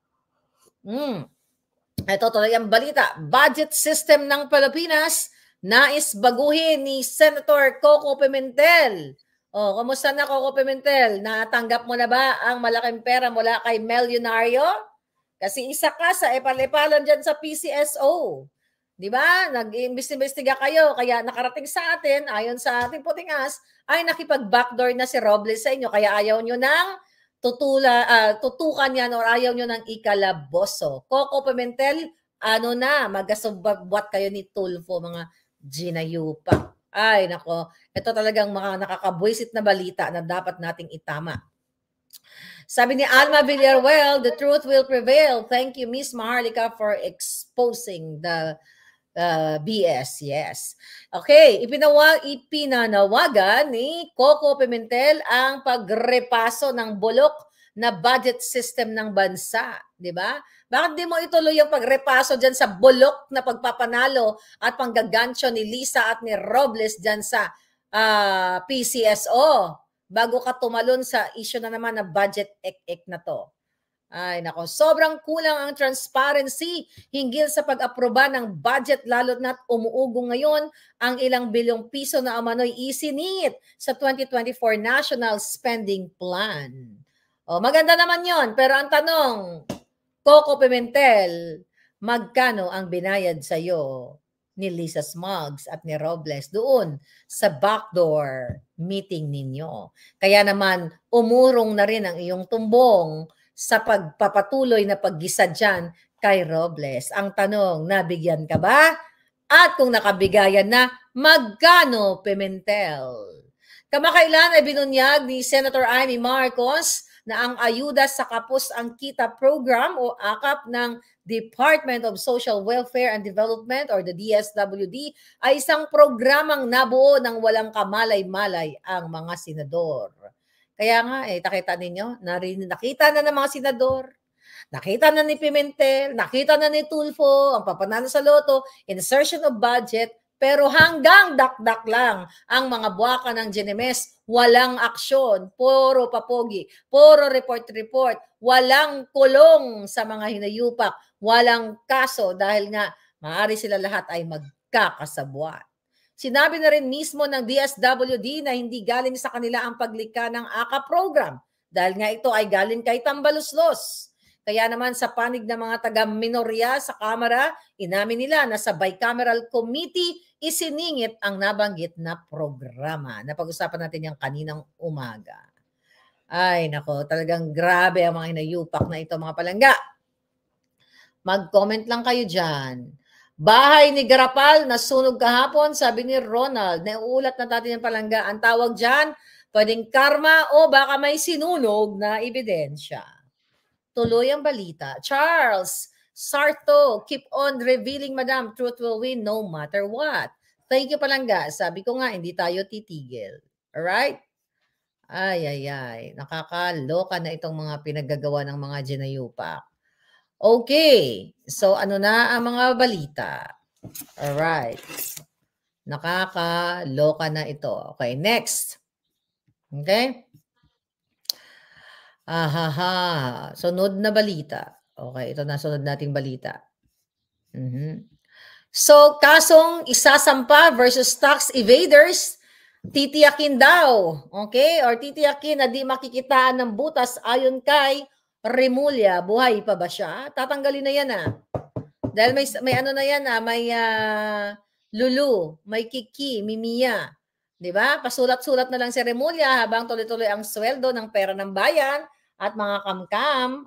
Speaker 1: Ito tuloy ang balita. Budget system ng Pilipinas, nais baguhin ni Senator Coco Pimentel. Oh, kumusta na Coco Pimentel? Natanggap mo na ba ang malaking pera mula kay Milyonaryo? Kasi isa ka sa epal-epalan dyan sa PCSO. Di ba? Nag-imbestiga kayo. Kaya nakarating sa atin, ayon sa ating putingas, ay nakipag-backdoor na si Robles sa inyo. Kaya ayaw nyo ng tutukan yan or ayaw nyo ng ikalaboso. Coco Pimentel, ano na, magasubwat kayo ni Tulfo, mga ginayupa. Ay, nako. Ito talagang mga nakakabwisit na balita na dapat nating itama. Sabi ni Alma Villaruel, the truth will prevail. Thank you, Miss Maharlika, for exposing the BS. Yes. Okay, ipinanawagan ni Coco Pimentel ang pagrepaso ng bulok na budget system ng bansa. Di ba? Bakit di mo ituloy yung pagrepaso dyan sa bulok na pagpapanalo at panggagancho ni Lisa at ni Robles dyan sa PCSO? Bago ka tumalon sa issue na naman na budget ek-ek na to. Ay, nako. Sobrang kulang ang transparency hinggil sa pag-aproba ng budget lalo't na't umuugong ngayon ang ilang bilyong piso na umano'y isiningit sa 2024 National Spending Plan. O, maganda naman yon. Pero ang tanong, Coco Pimentel, magkano ang binayad sa'yo ni Lisa Smugs at ni Robles doon sa backdoor meeting ninyo? Kaya naman, umurong na rin ang iyong tumbong sa pagpapatuloy na paggisa dyan kay Robles. Ang tanong, nabigyan ka ba? At kung nakabigayan na, magkano, Pimentel? Kamakailan ay binunyag ni Senator Amy Marcos na ang ayuda sa Kapos ang Kita program o AKAP ng Department of Social Welfare and Development or the DSWD ay isang programang nabuo ng walang kamalay-malay ang mga senador. Kaya nga, nakita ninyo, nakita na ng mga senador, nakita na ni Pimentel, nakita na ni Tulfo, ang papanalo sa loto, insertion of budget, pero hanggang dakdak lang ang mga buwaka ng GNMS, walang aksyon, puro papogi, puro report-report, walang kulong sa mga hinayupak, walang kaso dahil nga maaari sila lahat ay magkakasabwat. Sinabi na rin mismo ng DSWD na hindi galing sa kanila ang paglikha ng AKA program dahil nga ito ay galing kay Tambaluslos. Kaya naman sa panig ng mga taga-minorya sa Kamara, inamin nila na sa bicameral committee isiningit ang nabanggit na programa. Napag-usapan natin yung kaninang umaga. Ay, nako, talagang grabe ang mga hinayupak na ito, mga palangga. Mag-comment lang kayo dyan. Bahay ni Garapal, nasunog kahapon, sabi ni Ronald. Nauulat na natin yung palangga. Ang tawag dyan, pwedeng karma o baka may sinunog na ebidensya. Tuloy ang balita. Charles Sarto, keep on revealing, madam. Truth will win no matter what. Thank you, palangga. Sabi ko nga, hindi tayo titigil. Alright? Ay. Nakakaloka na itong mga pinaggagawa ng mga Ginayupak. Okay. So, ano na ang mga balita? Alright. Nakakaloka na ito. Okay, next. Okay? Sunod na balita. Okay, ito na sunod nating balita. So, kasong isasampa versus tax evaders, titiyakin daw. Okay? Or titiyakin na di makikitaan ng butas ayon kay Remulla. Buhay pa ba siya? Tatanggalin na yan Dahil may ano na yan may Lulu, may Kiki, Mimiya. 'Di ba? Pasulat-sulat na lang si Remulla habang tuloy-tuloy ang sweldo ng pera ng bayan at mga kamkam.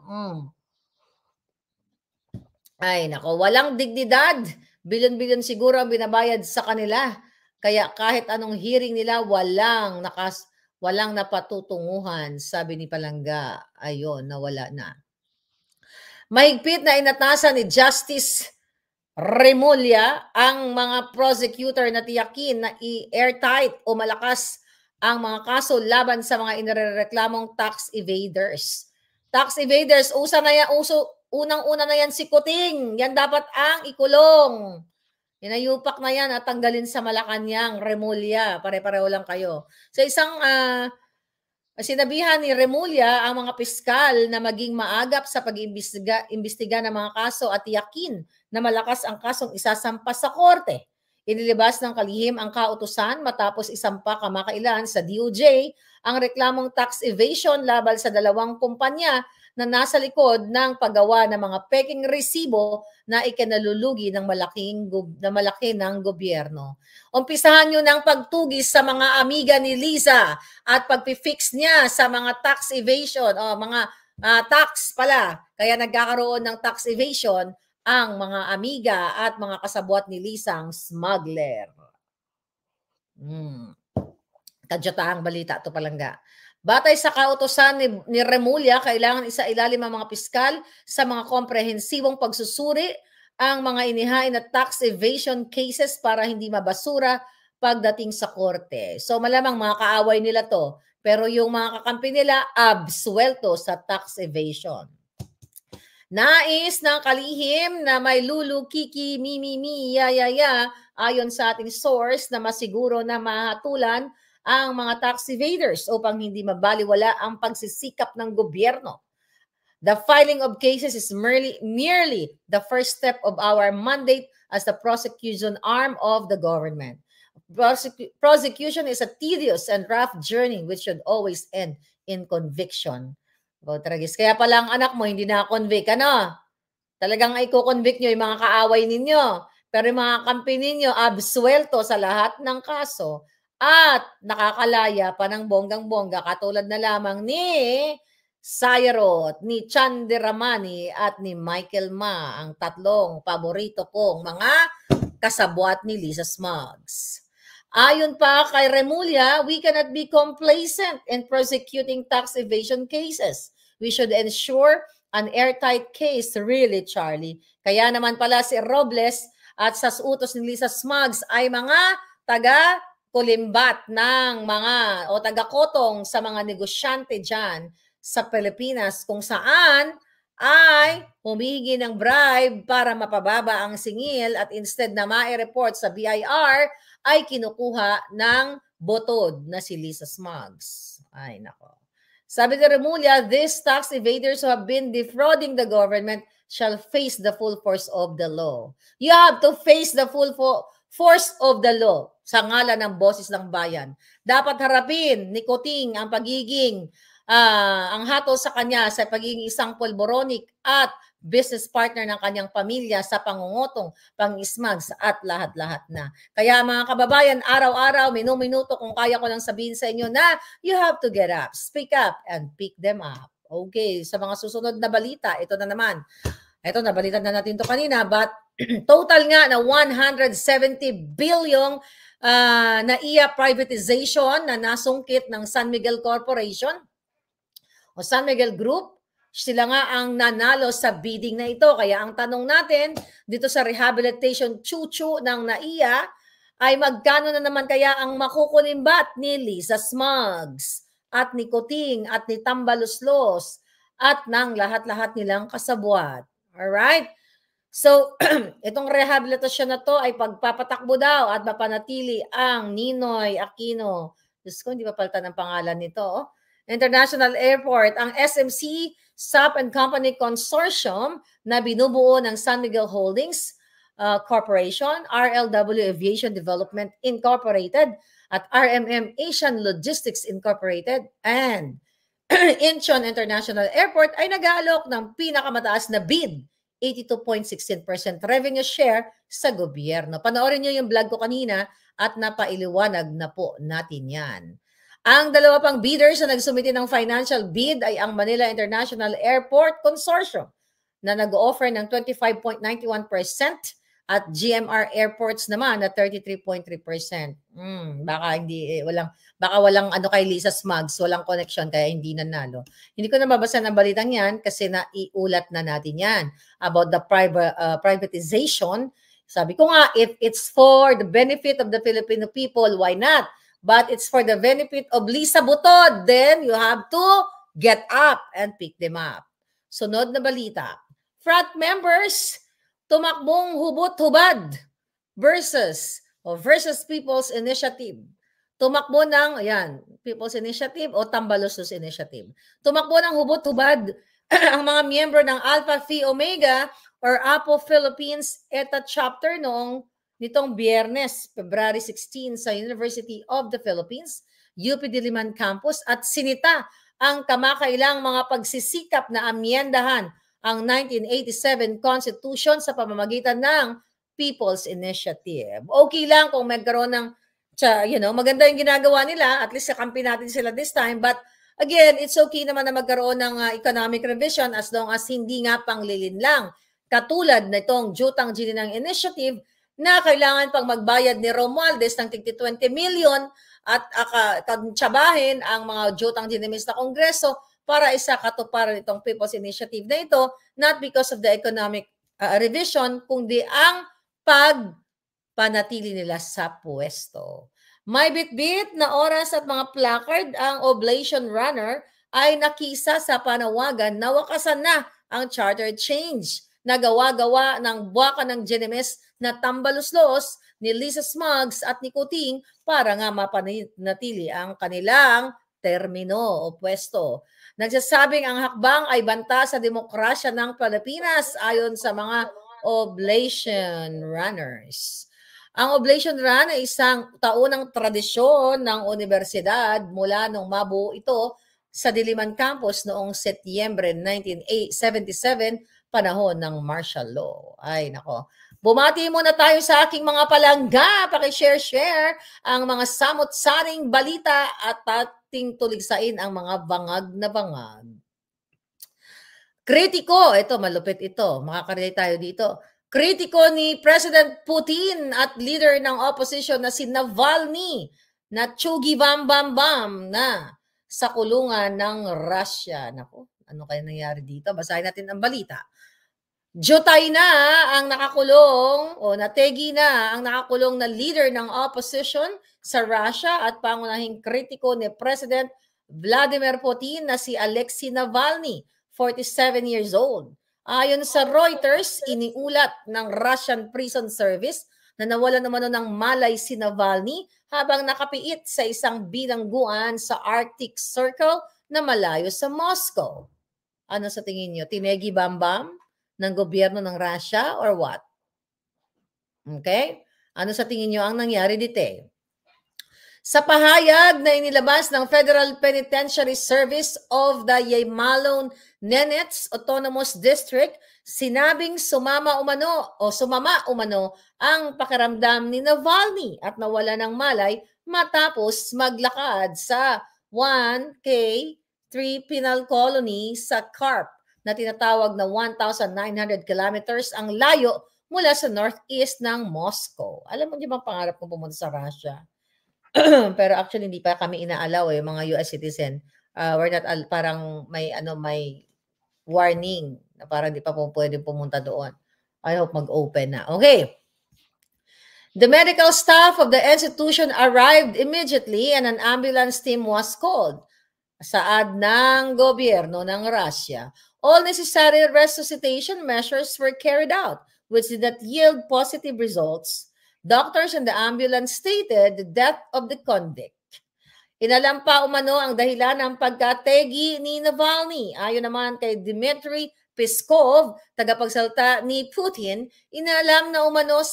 Speaker 1: Ay, nako, walang dignidad. Bilyon-bilyon siguro ang binabayad sa kanila. Kaya kahit anong hearing nila, walang napatutunguhan, sabi ni Palangga. Ayun, nawala na. Mahigpit na inatasan ni Justice Remulla ang mga prosecutor na tiyakin na i-airtight o malakas ang mga kaso laban sa mga inirereklamong tax evaders. Tax evaders, unang-una na yan si Kuting. Yan dapat ang ikulong. Inayupak na yan at tanggalin sa Malacanang, Remulla. Pare-pareho lang kayo. Sa isang sinabihan ni Remulla ang mga piskal na maging maagap sa pag-imbestiga ng mga kaso at tiyakin na malakas ang kasong isasampa sa korte. Inilabas ng kalihim ang kautusan matapos isampa kamakailan sa DOJ ang reklamong tax evasion laban sa 2 kumpanya na nasa likod ng paggawa ng mga peking resibo na ikinalulugi ng malaki ng gobyerno. Umpisahan nyo ng pagtugis sa mga amiga ni Liza at pagpifix niya sa mga tax evasion o mga tax pala. Kaya nagkakaroon ng tax evasion ang mga amiga at mga kasabwat ni Lisang smuggler. Kadyataang balita ito, palangga. Batay sa kautusan ni Remulla, kailangan isailalim ang mga piskal sa mga komprehensibong pagsusuri ang mga inihain na tax evasion cases para hindi mabasura pagdating sa korte. So malamang mga kaaway nila to, pero yung mga kakampi nila absuelto sa tax evasion. Nais ng kalihim na may Lulu, Kiki, Mimi, Yaya, ayon sa ating source na masiguro na mahatulan ang mga tax evaders upang hindi mabaliwala ang pagsisikap ng gobyerno. The filing of cases is merely the first step of our mandate as the prosecution arm of the government. Prosecution is a tedious and rough journey which should always end in conviction. Tragis. Kaya pala ang anak mo hindi na-convict. Ano? Talagang i-convict nyo yung mga kaaway ninyo. Pero yung mga kampi ninyo, absuelto sa lahat ng kaso at nakakalaya pa ng bonggang-bongga katulad na lamang ni Sayrot, ni Chandiramani at ni Michael Ma, ang tatlong paborito kong mga kasabwat ni Lisa Smugs. Ayon pa kay Remulla, we cannot be complacent in prosecuting tax evasion cases. We should ensure an airtight case, really, Charlie. Kaya naman pala si Robles at sa utos ni Lisa Smugs ay mga taga-kulimbat ng mga o taga-kotong sa mga negosyante dyan sa Pilipinas kung saan ay humihingi ng bribe para mapababa ang singil at instead na ma-report sa BIR ay kinukuha ng botod na si Lisa Smugs. Ay, nako. Sabi ni Remulla, these tax evaders who have been defrauding the government shall face the full force of the law. You have to face the full force of the law sa ngalan ng boses ng bayan. Dapat harapin ni Kuting ang pagiging ang hatol sa kanya sa pagiging isang polboronic at business partner ng kanyang pamilya sa pangungutong, pang-ismags at lahat-lahat na. Kaya mga kababayan, araw-araw, minuto kung kaya ko lang sabihin sa inyo na you have to get up, speak up, and pick them up. Okay, sa mga susunod na balita, ito na naman. Ito, nabalitan na natin to kanina, but total nga na 170 billion NAIA privatization na nasungkit ng San Miguel Corporation o San Miguel Group. Sila nga ang nanalo sa bidding na ito. Kaya ang tanong natin dito sa rehabilitation chuchu ng NAIA ay magkano na naman kaya ang makukulimbat ni Lisa Smugs at ni Kuting at ni Tambaluslos at ng lahat-lahat nilang kasabwat. Alright? So, itong rehabilitasyon na to ay pagpapatakbo daw at mapanatili ang Ninoy Aquino. Diyos ko, hindi pa palitan ng pangalan nito. Oh. International Airport, ang SMC Sub and Company Consortium na binubuo ng San Miguel Holdings Corporation, RLW Aviation Development Incorporated, at RMM Asian Logistics Incorporated, and Incheon International Airport ay nag-aalok ng pinakamataas na bid, 82.16% revenue share sa gobyerno. Panoorin nyo yung vlog ko kanina at napailiwanag na po natin yan. Ang dalawa pang bidders na nagsumiti ng financial bid ay ang Manila International Airport Consortium na nag-offer ng 25.91% at GMR Airports naman na 33.3%. Baka walang ano kay Lisa Smugs, walang connection kaya hindi nanalo. Hindi ko na mabasa ng balitang yan kasi naiulat na natin yan about the privatization. Sabi ko nga, if it's for the benefit of the Filipino people, why not? But it's for the benefit of Lisa Butod, then you have to get up and pick them up. Sunod na balita. Front members tumakbong hubot-hubad versus People's Initiative. Tumakbo ng, ayan, People's Initiative o Tambaluslos Initiative. Tumakbo ng hubot-hubad ang mga miyembro ng Alpha Phi Omega or APO Philippines ETA chapter nitong Biyernes, February 16 sa University of the Philippines, UP Diliman Campus, at sinita ang kamakailang mga pagsisikap na amyendahan ang 1987 Constitution sa pamamagitan ng People's Initiative. Okay lang kung magkaroon ng, maganda yung ginagawa nila, at least kakampi natin sila this time, but again, it's okay naman na magkaroon ng economic revision as long as hindi nga panglilin lang. Katulad nitong Jutang Gininang Initiative na kailangan pang magbayad ni Romualdez ng 20 million at tsabahin ang mga Jutang Ginimis na Kongreso para isa katuparan itong People's Initiative na ito, not because of the economic revision, kundi ang pagpanatili nila sa pwesto. May bit-bit na oras at mga placard ang Oblation Runner ay nakisa sa panawagan na wakasan na ang charter change na gawa-gawa ng buwaka ng Ginimis na Tambaluslos ni Lisa Smugs at ni Kuting para nga mapanatili ang kanilang termino o pwesto. Nagsasabing ang hakbang ay banta sa demokrasya ng Pilipinas ayon sa mga Oblation Runners. Ang Oblation Run ay isang taunang tradisyon ng universidad mula nung mabuo ito sa Diliman Campus noong Setyembre 1977, panahon ng martial law. Ay nako. Bumati muna tayo sa aking mga palangga. Paki-share ang mga samot-saring balita at ating tuligsain ang mga bangag na bangag. Kritiko, ito malupit ito. Makakarelate tayo dito. Kritiko ni President Putin at leader ng opposition na si Navalny na Chugi Bam Bam Bam na sa kulungan ng Russia. Nako, ano kaya nangyari dito? Basahin natin ang balita. Jutay na ang nakakulong o nategi na ang nakakulong na leader ng opposition sa Russia at pangunahing kritiko ni President Vladimir Putin na si Alexei Navalny, 47 years old. Ayon sa Reuters, iniulat ng Russian Prison Service na nawalan naman ng malay si Navalny habang nakapiit sa isang bilangguan sa Arctic Circle na malayo sa Moscow. Ano sa tingin niyo? Tinegi bam-bam ng gobyerno ng Russia or what? Okay? Ano sa tingin niyo ang nangyari dito? Sa pahayag na inilabas ng Federal Penitentiary Service of the Yamalon-Nenets Autonomous District, sinabing sumama umano ang pakiramdam ni Navalny at nawala ng malay matapos maglakad sa 1K3 Penal Colony sa Karp na tinatawag na 1,900 kilometers ang layo mula sa northeast ng Moscow. Alam mo, di ba pangarap ko pumunta sa Russia? Pero actually, hindi pa kami inaalaw mga US citizen. We're not, parang may warning na parang di pa po pwedeng pumunta doon. I hope mag-open na. Okay. The medical staff of the institution arrived immediately and an ambulance team was called. Saad ng gobyerno ng Russia. All necessary resuscitation measures were carried out, which did not yield positive results. Doctors in the ambulance stated the death of the convict. Inalam pa umano ang dahilan ng pagkategi ni Navalny. Ayon naman kay Dmitry Peskov, tagapagsalita ni Putin, ipinaalam na umano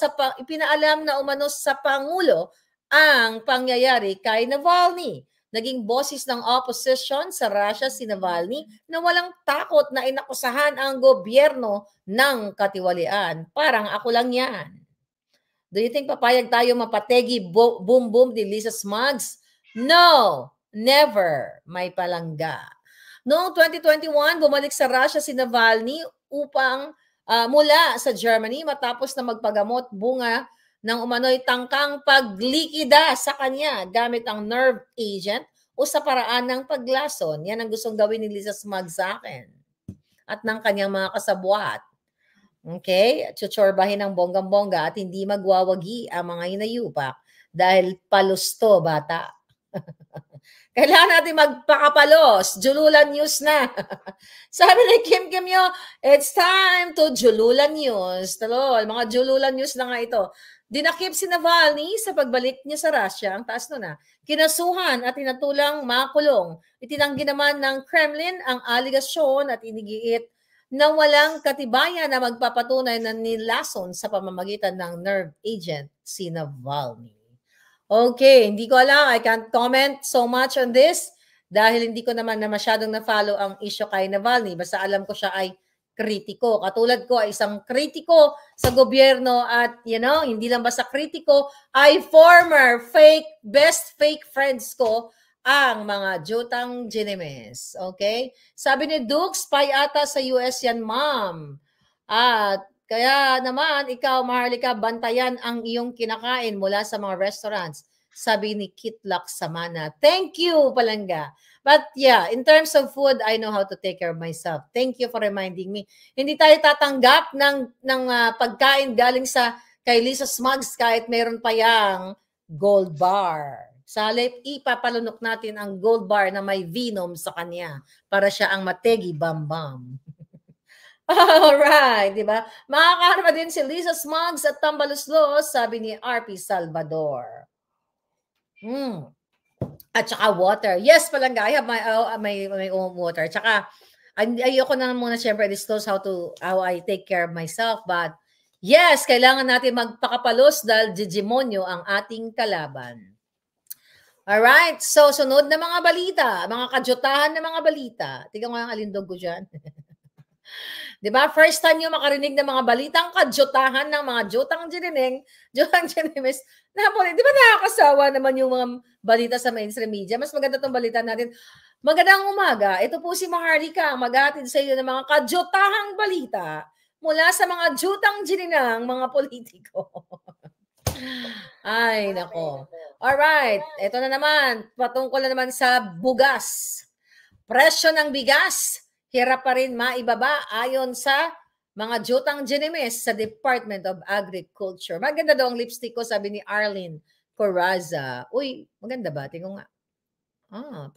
Speaker 1: sa Pangulo ang pangyayari kay Navalny. Naging boses ng opposition sa Russia si Navalny na walang takot na inakusahan ang gobyerno ng katiwalian. Parang ako lang yan. Do you think papayag tayo mapategi boom ni Lisa Smugs? No, never. May palangga. Noong 2021, bumalik sa Russia si Navalny upang mula sa Germany matapos na magpagamot bunga ng umano'y tangkang paglikida sa kanya gamit ang nerve agent o sa paraan ng paglason. Yan ang gustong gawin ni Lisa Smugs sa akin at ng kanyang mga kasabwat. Okay? Tsuchorbahin ng bonggang-bongga at hindi magwawagi ang mga hinayupak dahil palusto, bata. Kailangan natin magpakapalos. Jululan News na. Sabi ni Kim Kim Yo, it's time to Jululan News. Talol, mga Jululan News na nga ito. Dinakip si Navalny sa pagbalik niya sa Russia. Ang taas nun Kinasuhan at tinatulang makulong. Itinanggi naman ng Kremlin ang aligasyon at inigiit na walang katibayan na magpapatunay na nilason sa pamamagitan ng nerve agent si Navalny. Okay, hindi ko alam. I can't comment so much on this dahil hindi ko naman na masyadong na-follow ang issue kay Navalny. Basta alam ko siya ay kritiko. Katulad ko ay isang kritiko sa gobyerno at hindi lang basta kritiko, ay former best fake friends ko ang mga Jutang Ginemes. Okay? Sabi ni Duke, spy ata sa US yan, ma'am. At kaya naman, ikaw, Maharlika, bantayan ang iyong kinakain mula sa mga restaurants. Sabi ni Kitlak Samana. Thank you, Palangga. But yeah, in terms of food, I know how to take care of myself. Thank you for reminding me. Hindi tayo tatanggap ng pagkain galing sa kay Lisa Smugs kahit meron pa yang gold bar. Sa halip, ipapalunok natin ang gold bar na may venom sa kanya para siya ang mategi bambam. Alright, di ba? Makakarma din si Lisa Smugs at Tambaluslos, sabi ni RP Salvador. At saka water. Yes, Palangga, I have my own water. Tsaka, ayoko na muna siyempre disclose how I take care of myself. But, yes, kailangan natin magpakapalos dahil jijimonyo ang ating kalaban. Alright, so sunod na mga balita, mga kajotahan na mga balita. Tingnan ko ang alindog ko dyan. Di ba? First time nyo makarinig ng mga balitang kadyotahan ng mga Jutang Ginemes. Di ba nakakasawa naman yung mga balita sa mainstream media? Mas maganda itong balita natin. Magandang umaga. Ito po si Maharlika, maghatid sa iyo ng mga kadyotahang balita mula sa mga Jutang Ginenang mga politiko. Ay, nako. Alright, ito na naman. Patungkol na naman sa bugas. Presyo ng bigas. Hirap pa rin maibaba ayon sa mga Jutang Ginemes sa Department of Agriculture. Maganda daw ang lipstick ko, sabi ni Arlene Coraza. Uy, maganda ba? Tingnan nga.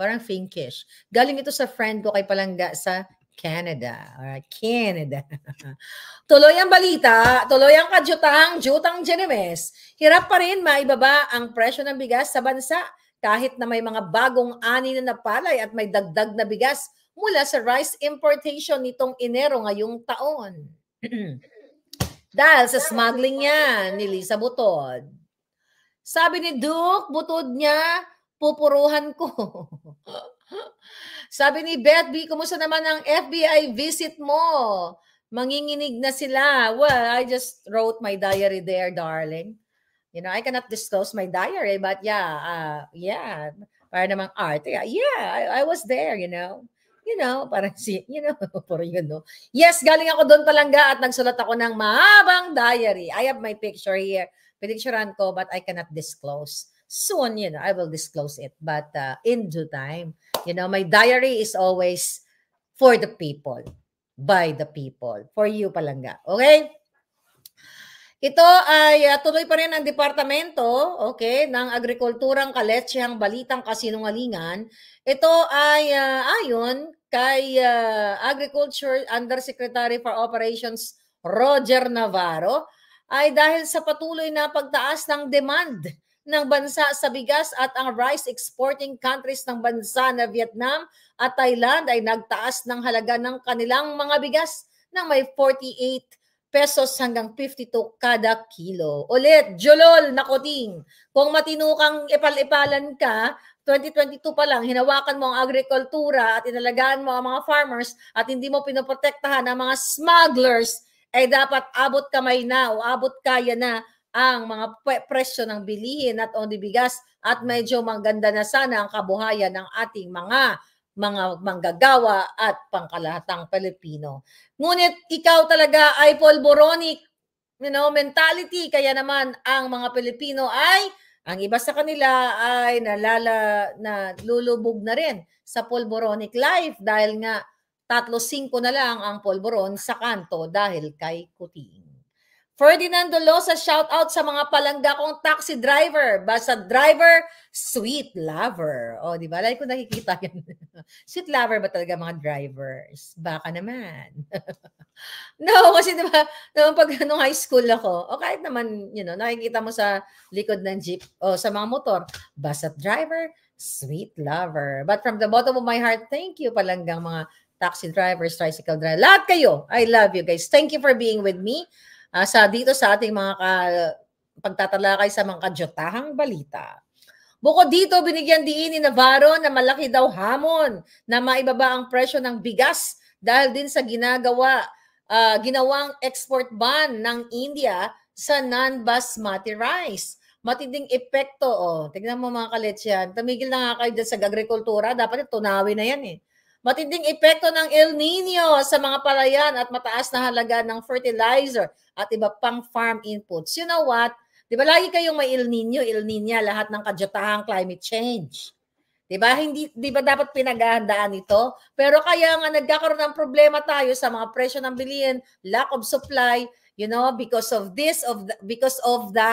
Speaker 1: Parang pinkish. Galing ito sa friend ko kay Palangga sa Canada. Alright, Canada. Tuloy ang balita, tuloy ang kadyutahang Jutang Ginemes. Hirap pa rin maibaba ang presyo ng bigas sa bansa kahit na may mga bagong ani na palay at may dagdag na bigas mula sa rice importation nitong Enero ngayong taon. Dahil sa smuggling niya ni Lisa Butod. Sabi ni Duke, butod niya, pupuruhan ko. Sabi ni Beth B, kumusta naman ang FBI visit mo? Manginginig na sila. Well, I just wrote my diary there, darling. I cannot disclose my diary, but yeah, para namang art. Yeah, I was there, parang for Yes, galing ako doon Palangga at nagsulat ako ng mahabang diary. I have my picture here. Pinicturean ko, but I cannot disclose. Soon, I will disclose it. But in due time, my diary is always for the people, by the people, for you Palangga. Okay? Ito ay tuloy pa rin ang departamento, okay, ng agrikulturang kaletsehang balitang kasinungalingan. Ito ay ayon kay Agriculture Undersecretary for Operations Roger Navarro ay dahil sa patuloy na pagtaas ng demand ng bansa sa bigas at ang rice exporting countries ng bansa na Vietnam at Thailand ay nagtaas ng halaga ng kanilang mga bigas ng may 48 pesos hanggang 52 kada kilo. Ulit, Jolol na kuting. Kung matino kang ipal-ipalan ka, 2022 pa lang, hinawakan mo ang agrikultura at inalagaan mo ang mga farmers at hindi mo pinoprotektahan ang mga smugglers, ay dapat abot kamay na o abot kaya na ang mga presyo ng bilihin at only bigas at medyo maganda na sana ang kabuhayan ng ating mga manggagawa at pangkalahatang Pilipino. Ngunit ikaw talaga ay polboronic, mentality. Kaya naman ang mga Pilipino ay, ang iba sa kanila ay nalulubog na rin sa polboronic life dahil nga 3-5 na lang ang polboron sa kanto dahil kay Kuting. Ferdinand Dolosa, shout out sa mga Palangga kong taxi driver. Basta driver, sweet lover. O, di ba? Lagi ko nakikita yan. Sweet lover ba talaga mga drivers? Baka naman. No, kasi di ba, pag high school ako, o kahit naman, nakikita mo sa likod ng jeep o sa mga motor, basta driver, sweet lover. But from the bottom of my heart, thank you Palanggang mga taxi drivers, tricycle drivers. Lahat kayo, I love you guys. Thank you for being with me. Dito sa ating mga pagtatalakay sa mga kadyotahang balita. Bukod dito, binigyan diin ni Navarro na malaki daw hamon na maibaba ang presyo ng bigas dahil din sa ginawang export ban ng India sa non-basmati rice. Matinding epekto, tignan mo mga kaletsyan, tumigil na nga kayo dyan sa agrikultura, dapat tunawin na yan Matinding epekto ng El Nino sa mga palayan at mataas na halaga ng fertilizer at iba pang farm inputs. You know what? Di ba lagi kayong may El Nino, El Niña, lahat ng kadyotahang climate change. Di ba? Di ba dapat pinaghahandaan ito? Pero kaya nga nagkakaroon ng problema tayo sa mga presyo ng bilihin, lack of supply, because of the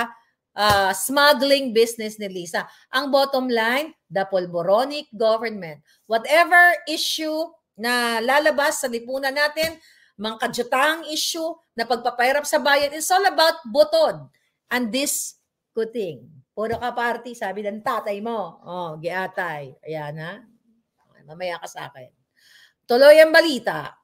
Speaker 1: smuggling business ni Lisa. Ang bottom line, the polboronic government. Whatever issue na lalabas sa lipunan natin, mga kadyotahang issue na pagpapahirap sa bayan, it's all about butod. And this Kuting. Puro ka party, sabi ng tatay mo. Giatay. Ayan ha. Mamaya ka sa akin. Tuloy ang balita.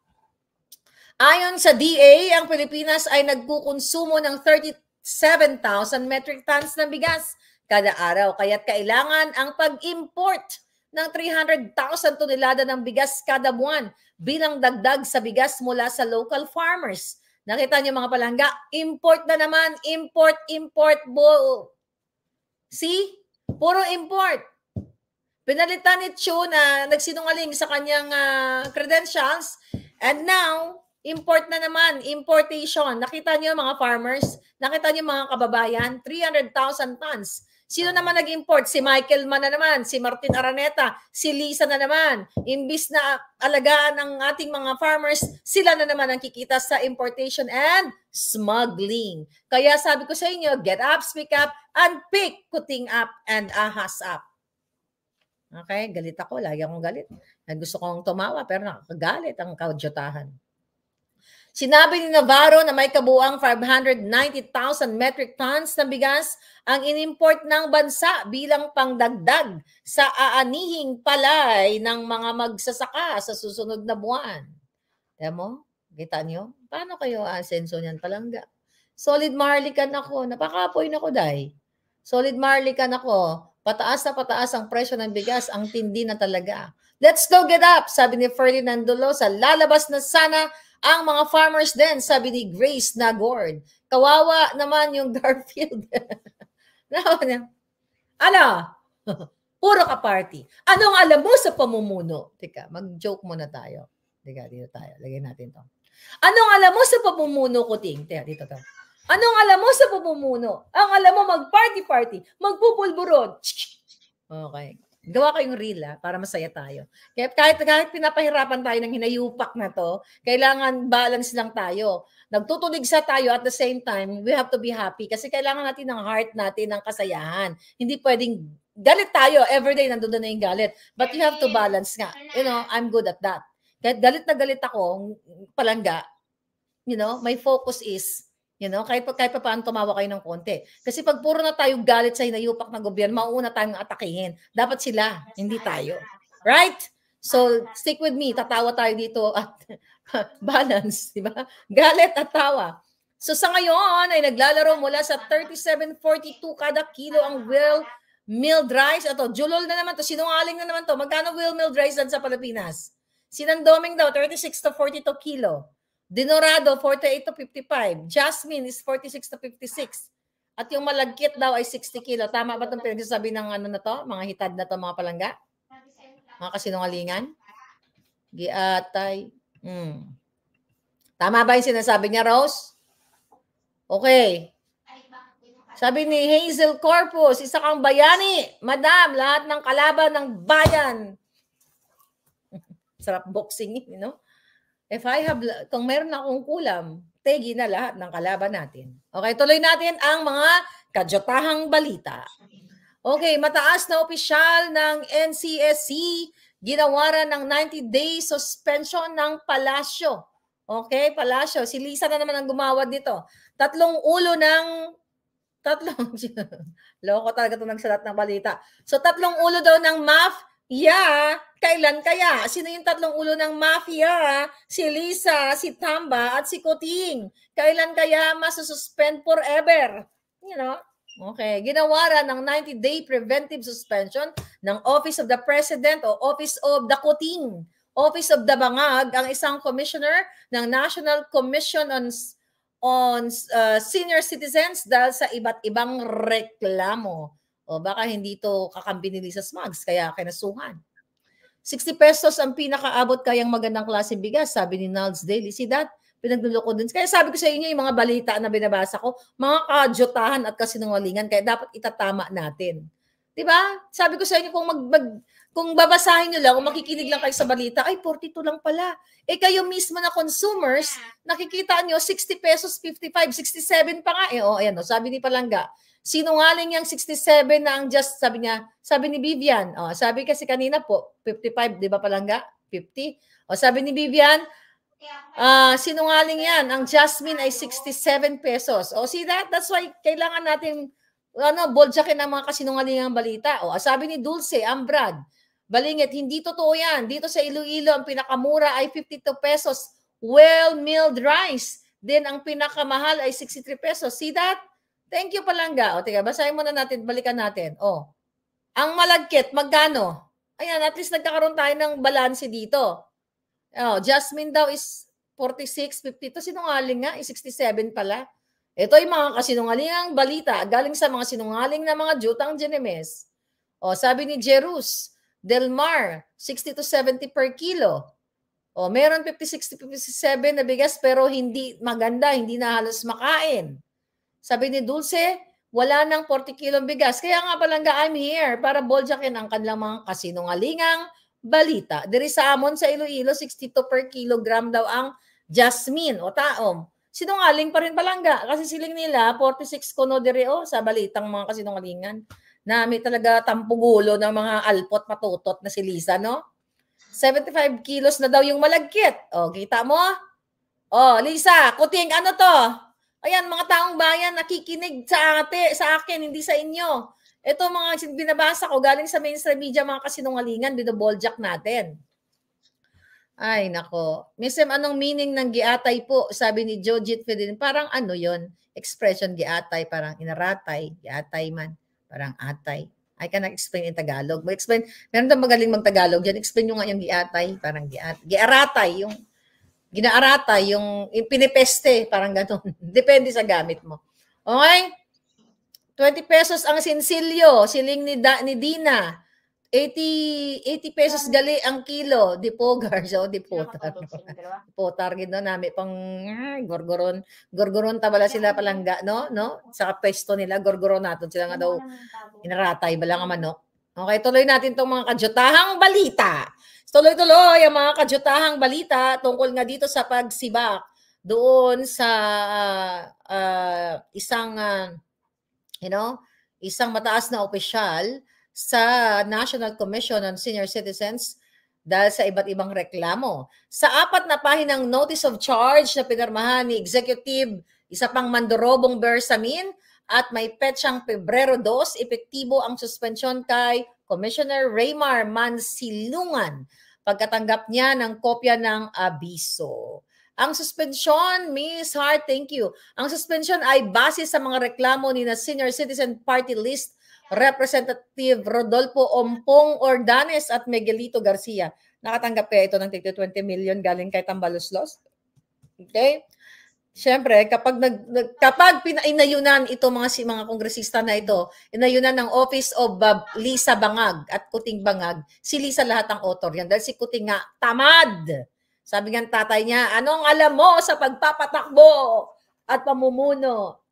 Speaker 1: Ayon sa DA, ang Pilipinas ay nagkukonsumo ng 37,000 metric tons ng bigas kada araw. Kaya't kailangan ang pag-import ng 300,000 tonelada ng bigas kada buwan bilang dagdag sa bigas mula sa local farmers. Nakita niyo mga Palangga, import na naman. Import, bull. See? Puro import. Pinalitan ni Chu na nagsinungaling sa kanyang credentials and now, import na naman, importation. Nakita niyo mga farmers? Nakita niyo mga kababayan? 300,000 tons. Sino naman nag-import? Si Michael Man na naman, si Martin Araneta, si Lisa na naman. Imbis na alagaan ng ating mga farmers, sila na naman ang kikita sa importation and smuggling. Kaya sabi ko sa inyo, get up, speak up, and pick Kuting up and ahas up. Okay, galit ako. Lagi akong galit. Gusto kong tumawa pero nakakagalit ang kaudyotahan. Sinabi ni Navarro na may kabuang 590,000 metric tons ng bigas ang inimport ng bansa bilang pangdagdag sa aanihing palay ng mga magsasaka sa susunod na buwan. Kaya mo, kita nyo? Paano kayo asenso niyan Palangga? Solid Marlican ako. Napakapoy na ko, day. Solid Marlican ako. Pataas na pataas ang presyo ng bigas. Ang tindi na talaga. Let's go get up, sabi ni Ferdinand Dolosa. Lalabas na sana ang mga farmers din, sabi ni Grace Nagord. Kawawa naman yung Garfield. Ano? Puro ka party. Anong alam mo sa pamumuno? Teka, mag-joke muna tayo. Teka, dito tayo. Lagyan natin to. Anong alam mo sa pamumuno, Kuting? Teka, dito to. Anong alam mo sa pamumuno? Ang alam mo, mag-party-party, magpupulburon. Okay. Gawa kayong reel para masaya tayo. Kaya kahit pinapahirapan tayo ng hinayupak na to, kailangan balance lang tayo. Nagtutuligsa tayo at the same time, we have to be happy kasi kailangan natin ng heart natin, ng kasayahan. Hindi pwedeng galit tayo, everyday nandun na yung galit. But you have to balance nga. You know, I'm good at that. Kahit galit na galit ako, palangga, you know, my focus is, you know, kahit pa paano tumawa kayo ng konti. Kasi pag puro na tayo galit sa hinayupak ng gobyerno, mauuna tayong atakihin. Dapat sila, hindi tayo. Right? So, stick with me. Tatawa tayo dito at balance, di ba? Galit at tawa. So, sa ngayon ay naglalaro mula sa 37.42 kada kilo ang well-milled rice. Ito, julol na naman to. Sinungaling na naman to. Magkano well-milled rice dan sa Pilipinas? Sinandoming daw, 36 to 42 kilo. Dinorado, 48 to 55. Jasmine is 46 to 56. At yung malagkit daw ay 60 kilo. Tama ba itong pinagsasabi ng ano na to? Mga hitad na to, mga palangga? Mga kasinungalingan? Giatay. Tama ba yung sinasabi niya, Rose? Okay. Sabi ni Hazel Corpus, isa kang bayani. Madam, lahat ng kalaban ng bayan. Sarap boxing, you know? If I have, kung meron akong kulam, tegi na lahat ng kalaban natin. Okay, tuloy natin ang mga kadyotahang balita. Okay, mataas na opisyal ng NCSC, ginawaran ng 90-day suspension ng Palasyo. Okay, Palasyo. Si Lisa na naman ang gumawad dito. Loko talaga itong nagsalat ng balita. So, 3 ulo daw ng mafia. Kailan kaya? Sino yung 3 ulo ng mafia? Si Lisa, si Tamba, at si Kuting. Kailan kaya masususpend forever? You know? Okay. Ginawaran ng 90-day preventive suspension ng Office of the President o Office of the Kuting. Office of the Bangag ang isang commissioner ng National Commission on Senior Citizens dahil sa iba't ibang reklamo. O baka hindi to kakampi ni Lisa Smugs, kaya kinasuhan. 60 pesos ang pinakaabot kayang magandang klaseng bigas, sabi ni Nalds Daily. See that? Pinagluloko din. Kaya sabi ko sa inyo, yung mga balita na binabasa ko, mga kadyotahan at kasinungalingan, kaya dapat itatama natin. Diba? Sabi ko sa inyo, kung babasahin nyo lang, kung makikinig lang kayo sa balita, ay, 42 lang pala. Eh, kayo mismo na consumers, nakikita nyo, 60 pesos, 55, 67 pa nga. Eh, ayan, sabi ni Palangga, sinungaling yung 67 na ang just, sabi ni Vivian, sabi kasi kanina po, 55, di ba Palangga? 50. Sabi ni Vivian, sinungaling yan, ang Jasmine ay 67 pesos. See that? That's why kailangan natin boldyakin ang mga kasinungalingang balita. Sabi ni Dulce Ambrad, Balingit, hindi totoo yan. Dito sa Iloilo, ang pinakamura ay 52 pesos. Well-milled rice. Then, ang pinakamahal ay 63 pesos. See that? Thank you, Palangga. Teka, basahin muna natin, balikan natin. Ang malagkit, magkano? Ayan, at least nagkakaroon tayo ng balanse dito. Jasmine daw is 46, 52. Sinungaling nga, 67 pala. Ito yung mga kasinungalingang balita galing sa mga sinungaling na mga jutang Genemes. Sabi ni Jerus, Del Mar, 60 to 70 per kilo. Meron 56 to 57 na bigas pero hindi maganda, hindi na halos makain. Sabi ni Dulce, wala nang 40 kilong bigas. Kaya nga Palangga, I'm here para boldyakin ang kanilang mga kasinungalingang balita. Diri sa Amon sa Iloilo, 62 per kilogram daw ang Jasmine o taom. Sinungaling pa rin Palangga kasi siling nila 46 kuno diri sa balitang mga kasinungalingan na may talaga tampugulo ng mga alpot matutot na si Lisa, no? 75 kilos na daw yung malagkit. Kita mo? Lisa, Kuting, ano to? Ayan, mga taong bayan nakikinig sa akin, hindi sa inyo. Ito mga binabasa ko galing sa mainstream media, mga kasinungalingan, binoboldyak natin. Ay, nako. Miss M, anong meaning ng giatay po? Sabi ni Jojit Fedin. Parang ano yon? Expression giatay, parang inaratay, giatay man, parang atay. I cannot explain in Tagalog. Mag-explain. Meron daw magaling mag-Tagalog yan. Explain nyo nga yung giatay, parang giaratay, yung ginaaratay, yung pinipeste, parang gano'n. Depende sa gamit mo. Okay? 20 pesos ang sinsilyo, siling ni Dina. 80 pesos gali ang kilo. Dipogar. So, dipotar. Dipotar, gino namin pang gorgoron. Gorgoron tabala sila palangga, no? Sa pwesto nila, gorgoron natin. Sila nga daw inaratay, bala nga manok. Okay, tuloy natin itong mga kadyutahang balita. Tuloy-tuloy ang mga kadyutahang balita tungkol nga dito sa pagsibak doon sa isang mataas na opisyal sa National Commission on Senior Citizens dahil sa iba't ibang reklamo. Sa 4 na pahinang notice of charge na pinirmahan ni Executive, isa pang mandorobong Bersamin, at may petsang Pebrero 2, epektibo ang suspensyon kay Commissioner Raymar Mansilungan pagkatanggap niya ng kopya ng abiso. Ang suspensyon, Miss Hart, thank you. Ang suspensyon ay base sa mga reklamo ni na Senior Citizen Party List Representative Rodolfo Ompong Ordanes at Miguelito Garcia. Nakatanggap kaya ito ng 20 million galing kay Tambaloslos? Okay? Siyempre, kapag inayunan ito mga kongresista na ito, inayunan ng Office of Lisa Bangag at Kuting Bangag, si Lisa lahat ang author yan. Dahil si Kuting nga, tamad! Sabi ng tatay niya, anong alam mo sa pagpapatakbo at pamumuno?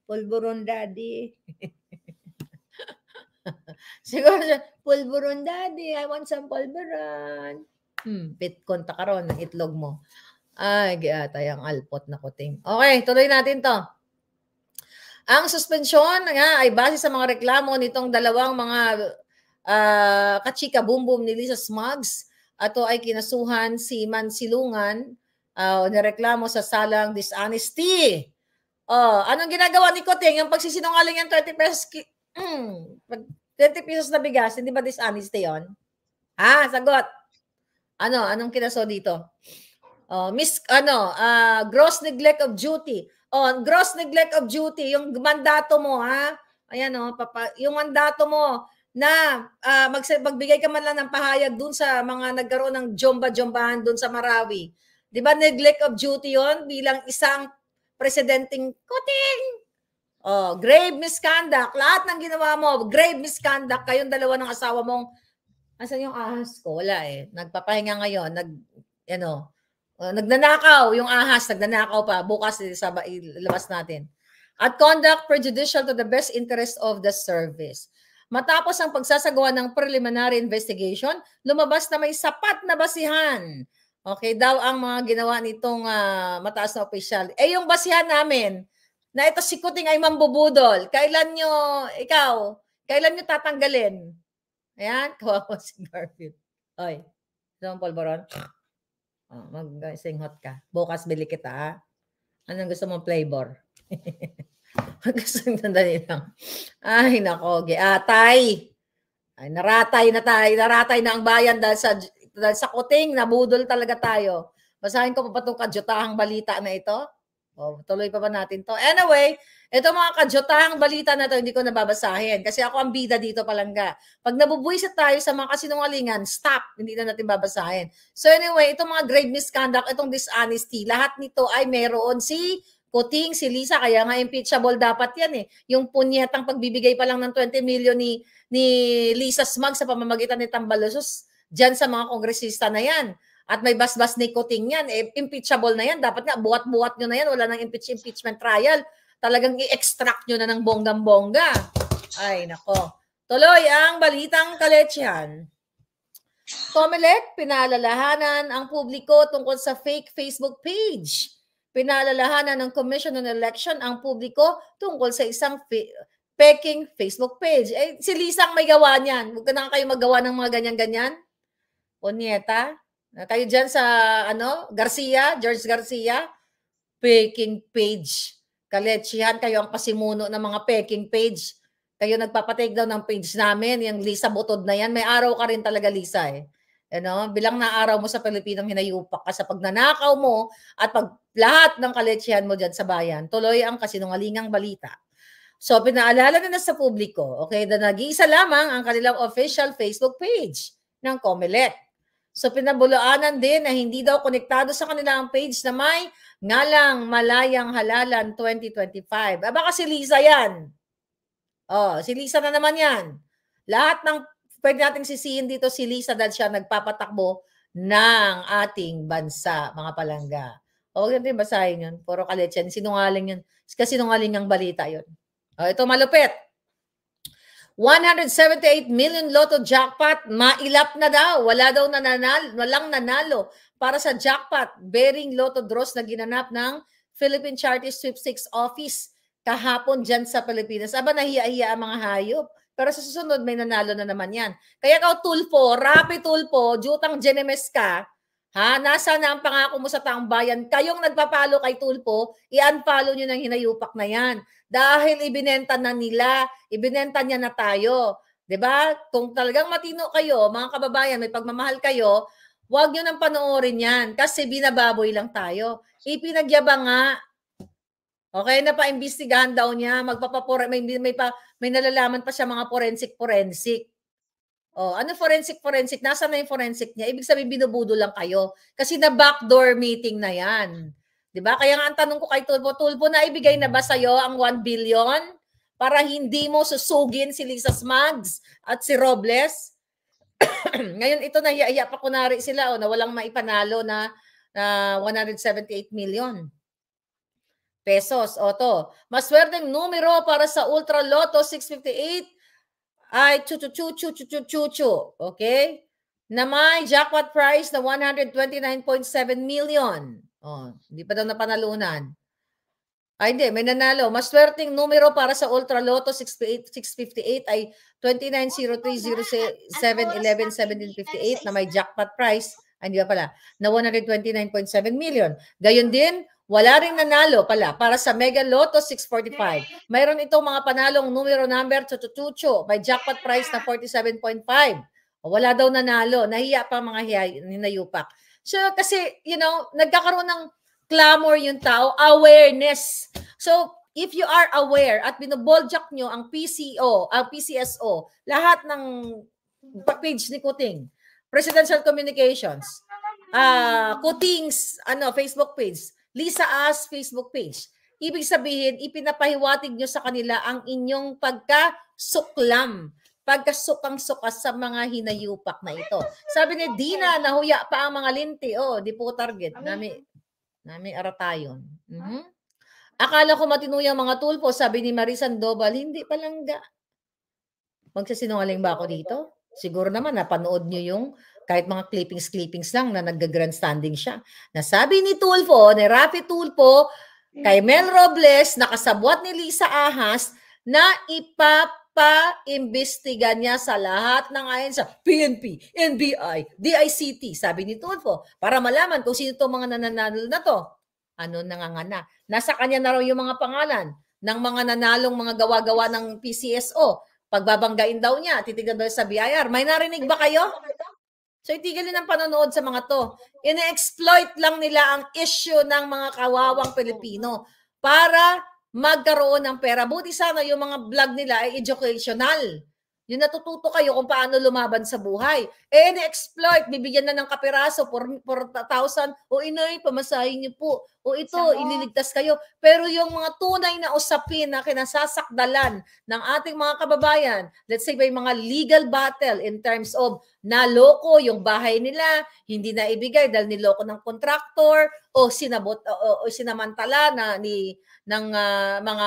Speaker 1: Pulburon, daddy. Siguro siya, pulburon, daddy. I want some pulburon. Pitkonta ka ron ng itlog mo. Ay, giatay ang alpot na Kuting. Okay, tuloy natin to. Ang suspensyon nga ay base sa mga reklamo nitong dalawang mga kachika bumbum ni Lisa Smugs. Ato ay kinasuhan si Mansilungan nireklamo sa salang dishonesty. Anong ginagawa ni Kuting? Yung pagsisinungaling yung 20 pesos 20 pesos na bigas, hindi ba dishonesty yun? Sagot. Anong kinaso dito? Gross neglect of duty. Gross neglect of duty, yung mandato mo, Ayan, yung mandato mo na magbigay ka man lang ng pahayag dun sa mga nagkaroon ng jomba-jombahan dun sa Marawi. Di ba neglect of duty yon bilang isang presidenting Kuting? Grave misconduct. Lahat ng ginawa mo, grave misconduct. Kayong dalawa ng asawa mong, asan yung ahas ko? Wala eh. Nagpapahinga ngayon. Nagnanakaw yung ahas. Nagnanakaw pa. Bukas ilabas natin. At conduct prejudicial to the best interest of the service. Matapos ang pagsasagawa ng preliminary investigation, lumabas na may sapat na basihan. Okay, daw ang mga ginawa nitong mataas na opisyal. Yung basihan namin, na ito si Kuting ay mambubudol. Kailan nyo tatanggalin? Ayan, kawawa si Garfield. Oy, ito ang polboron. Mag-singhot ka. Bukas bili kita, Anong gusto mong flavor? Gusto nyo tandali lang. Ay, nako, giatay. Ay, naratay na tayo. Naratay na ang bayan dahil sa Kuting, nabudol talaga tayo. Basahin ko pa itong kadyutahang balita na ito. Tuloy pa ba natin to? Anyway, ito mga kadyutahang balita na to, hindi ko nababasahin. Kasi ako ang bida dito palangga. Pag nabubuisit tayo sa mga kasinungalingan, stop. Hindi na natin babasahin. So anyway, itong mga grave misconduct, itong dishonesty, lahat nito ay meron si Kuting, si Lisa. Kaya nga impeachable dapat yan eh. Yung punyetang pagbibigay pa lang ng 20 million ni Lisa Smug sa pamamagitan ni Tambaloslos dyan sa mga kongresista na yan. At may basbas ni Kuting yan, impeachable na yan. Dapat nga, buhat-buhat nyo na yan. Wala nang impeachment trial. Talagang i-extract nyo na ng bonggang-bongga. Ay, nako. Tuloy ang balitang kaletsyan. Comelec, pinaalalahanan ang publiko tungkol sa fake Facebook page. Pinaalalahanan ng Commission on Election ang publiko tungkol sa isang peking Facebook page. Si Lisang may gawa niyan. Huwag na kayo magawa ng mga ganyan-ganyan. Onyeta. Kayo dyan sa George Garcia, peking page. Kaletsihan, kayo ang pasimuno ng mga peking page. Kayo nagpapatake down ng page namin, yung Lisa Butod na yan. May araw ka rin talaga, Lisa eh. Bilang na araw mo sa Pilipinong hinayupak ka sa pagnanakaw mo at lahat ng kaletsihan mo dyan sa bayan. Tuloy ang kasinungalingang balita. So, pinaalala na sa publiko, okay, na nag-iisa lamang ang kanilang official Facebook page ng Comelec. So, pinabulaanan din na hindi daw konektado sa kanilang page na may ngalang Malayang Halalan 2025. Baka si Lisa yan. Si Lisa na naman yan. Lahat ng pwede nating sisihin dito si Lisa dahil siya nagpapatakbo ng ating bansa, mga palangga. O, huwag natin basahin yun. Puro kaletyan. Sinungaling yun. Kasi sinungaling ang balita yun. O, ito malupit. 178 million Lotto jackpot, mailap na daw. Wala daw nananalo, walang nanalo para sa jackpot bearing Lotto draws na ginanap ng Philippine Charity Sweepstakes Office kahapon dyan sa Pilipinas. Aba, nahiya-hiya ang mga hayop. Pero sa susunod, may nanalo na naman yan. Kaya ikaw, Tulfo, Rapi Tulfo, Jutang Genemes ka, ha? Nasa na ang pangako mo sa taong bayan? Kayong nagpapalo kay Tulfo, i-unfollow nyo ng hinayupak na yan. Dahil ibinenta na nila, ibinenta niya na tayo. 'Di ba? Kung talagang matino kayo, mga kababayan, may pagmamahal kayo, huwag nyo nang panoorin yan kasi binababoy lang tayo. Ipinagyabang nga. Okay, na pa-imbestigahan daw niya, may nalalaman pa siya mga forensic. Oh, ano forensic? Nasaan na yung forensic niya? Ibig sabihin binubudo lang kayo kasi na backdoor meeting na 'yan. 'Di ba? Kaya nga ang tanong ko kay Tulfo, na ibigay na ba sa iyo ang 1 billion para hindi mo susugin si Lisa Smugs at si Robles? Ngayon ito nahiya pa kunari sila na walang maipanalo na 178 million pesos. O to, maswerteng numero para sa Ultra Lotto 658 ay chuchu. Okay? Na may jackpot price na 129.7 million. Oh, hindi pa daw napanalunan. Ay, hindi. May nanalo. Maswerteng numero para sa Ultra Lotto 658 ay 290307111758 na may jackpot price. Ay, hindi ba pala? Na 129.7 million. Gayon din, wala ring nanalo pala para sa Mega Lotto 645. Mayroon itong mga panalong numero number chuchu may jackpot price na 47.5. Wala daw nanalo. Nahiya pa mga hinayupak. So kasi, nagkakaroon ng clamor yung tao, awareness. So if you are aware at binoboljak nyo ang PCSO, lahat ng page ni Kuting, Presidential Communications, Kuting's Facebook page, Lisa As Facebook page. Ibig sabihin, ipinapahiwatig nyo sa kanila ang inyong pagkasuklam, pagkasukang-sukas sa mga hinayupak na ito. Sabi ni Dina, nahuya pa ang mga linti. Oh, di po target. Nami aratayon. Akala ko matinuyang mga Tulfo, sabi ni Marie Sandoval, hindi palangga. Magsasinungaling ba ako dito? Siguro naman, napanood nyo yung kahit mga clippings lang na nag-grandstanding siya. Nasabi ni Tulfo, ni Rapi Tulfo, kay Mel Robles, nakasabwat ni Lisa Ahas na ipapa-imbestiga niya sa lahat ng ayon sa PNP, NBI, DICT, sabi ni Tulfo, para malaman kung sino itong mga nananalo na to. Ano nangangana? Nasa kanya na raw yung mga pangalan ng mga nanalong mga gawa-gawa ng PCSO. Pagbabanggain daw niya, titignan daw sa BIR. May narinig ba kayo? So itigilin ang panonood sa mga to. Ine-exploit lang nila ang issue ng mga kawawang Pilipino para magkaroon ng pera. Buti sana yung mga vlog nila ay educational. Yung natututo kayo kung paano lumaban sa buhay. Ine-exploit, bibigyan na ng kapiraso, 4,000, o inay, pamasahin niyo po. O ito, ililigtas kayo. Pero yung mga tunay na usapin na kinasasakdalan ng ating mga kababayan, let's say may mga legal battle in terms of naloko yung bahay nila, hindi na ibigay dahil niloko ng kontraktor, o sinamantala ng mga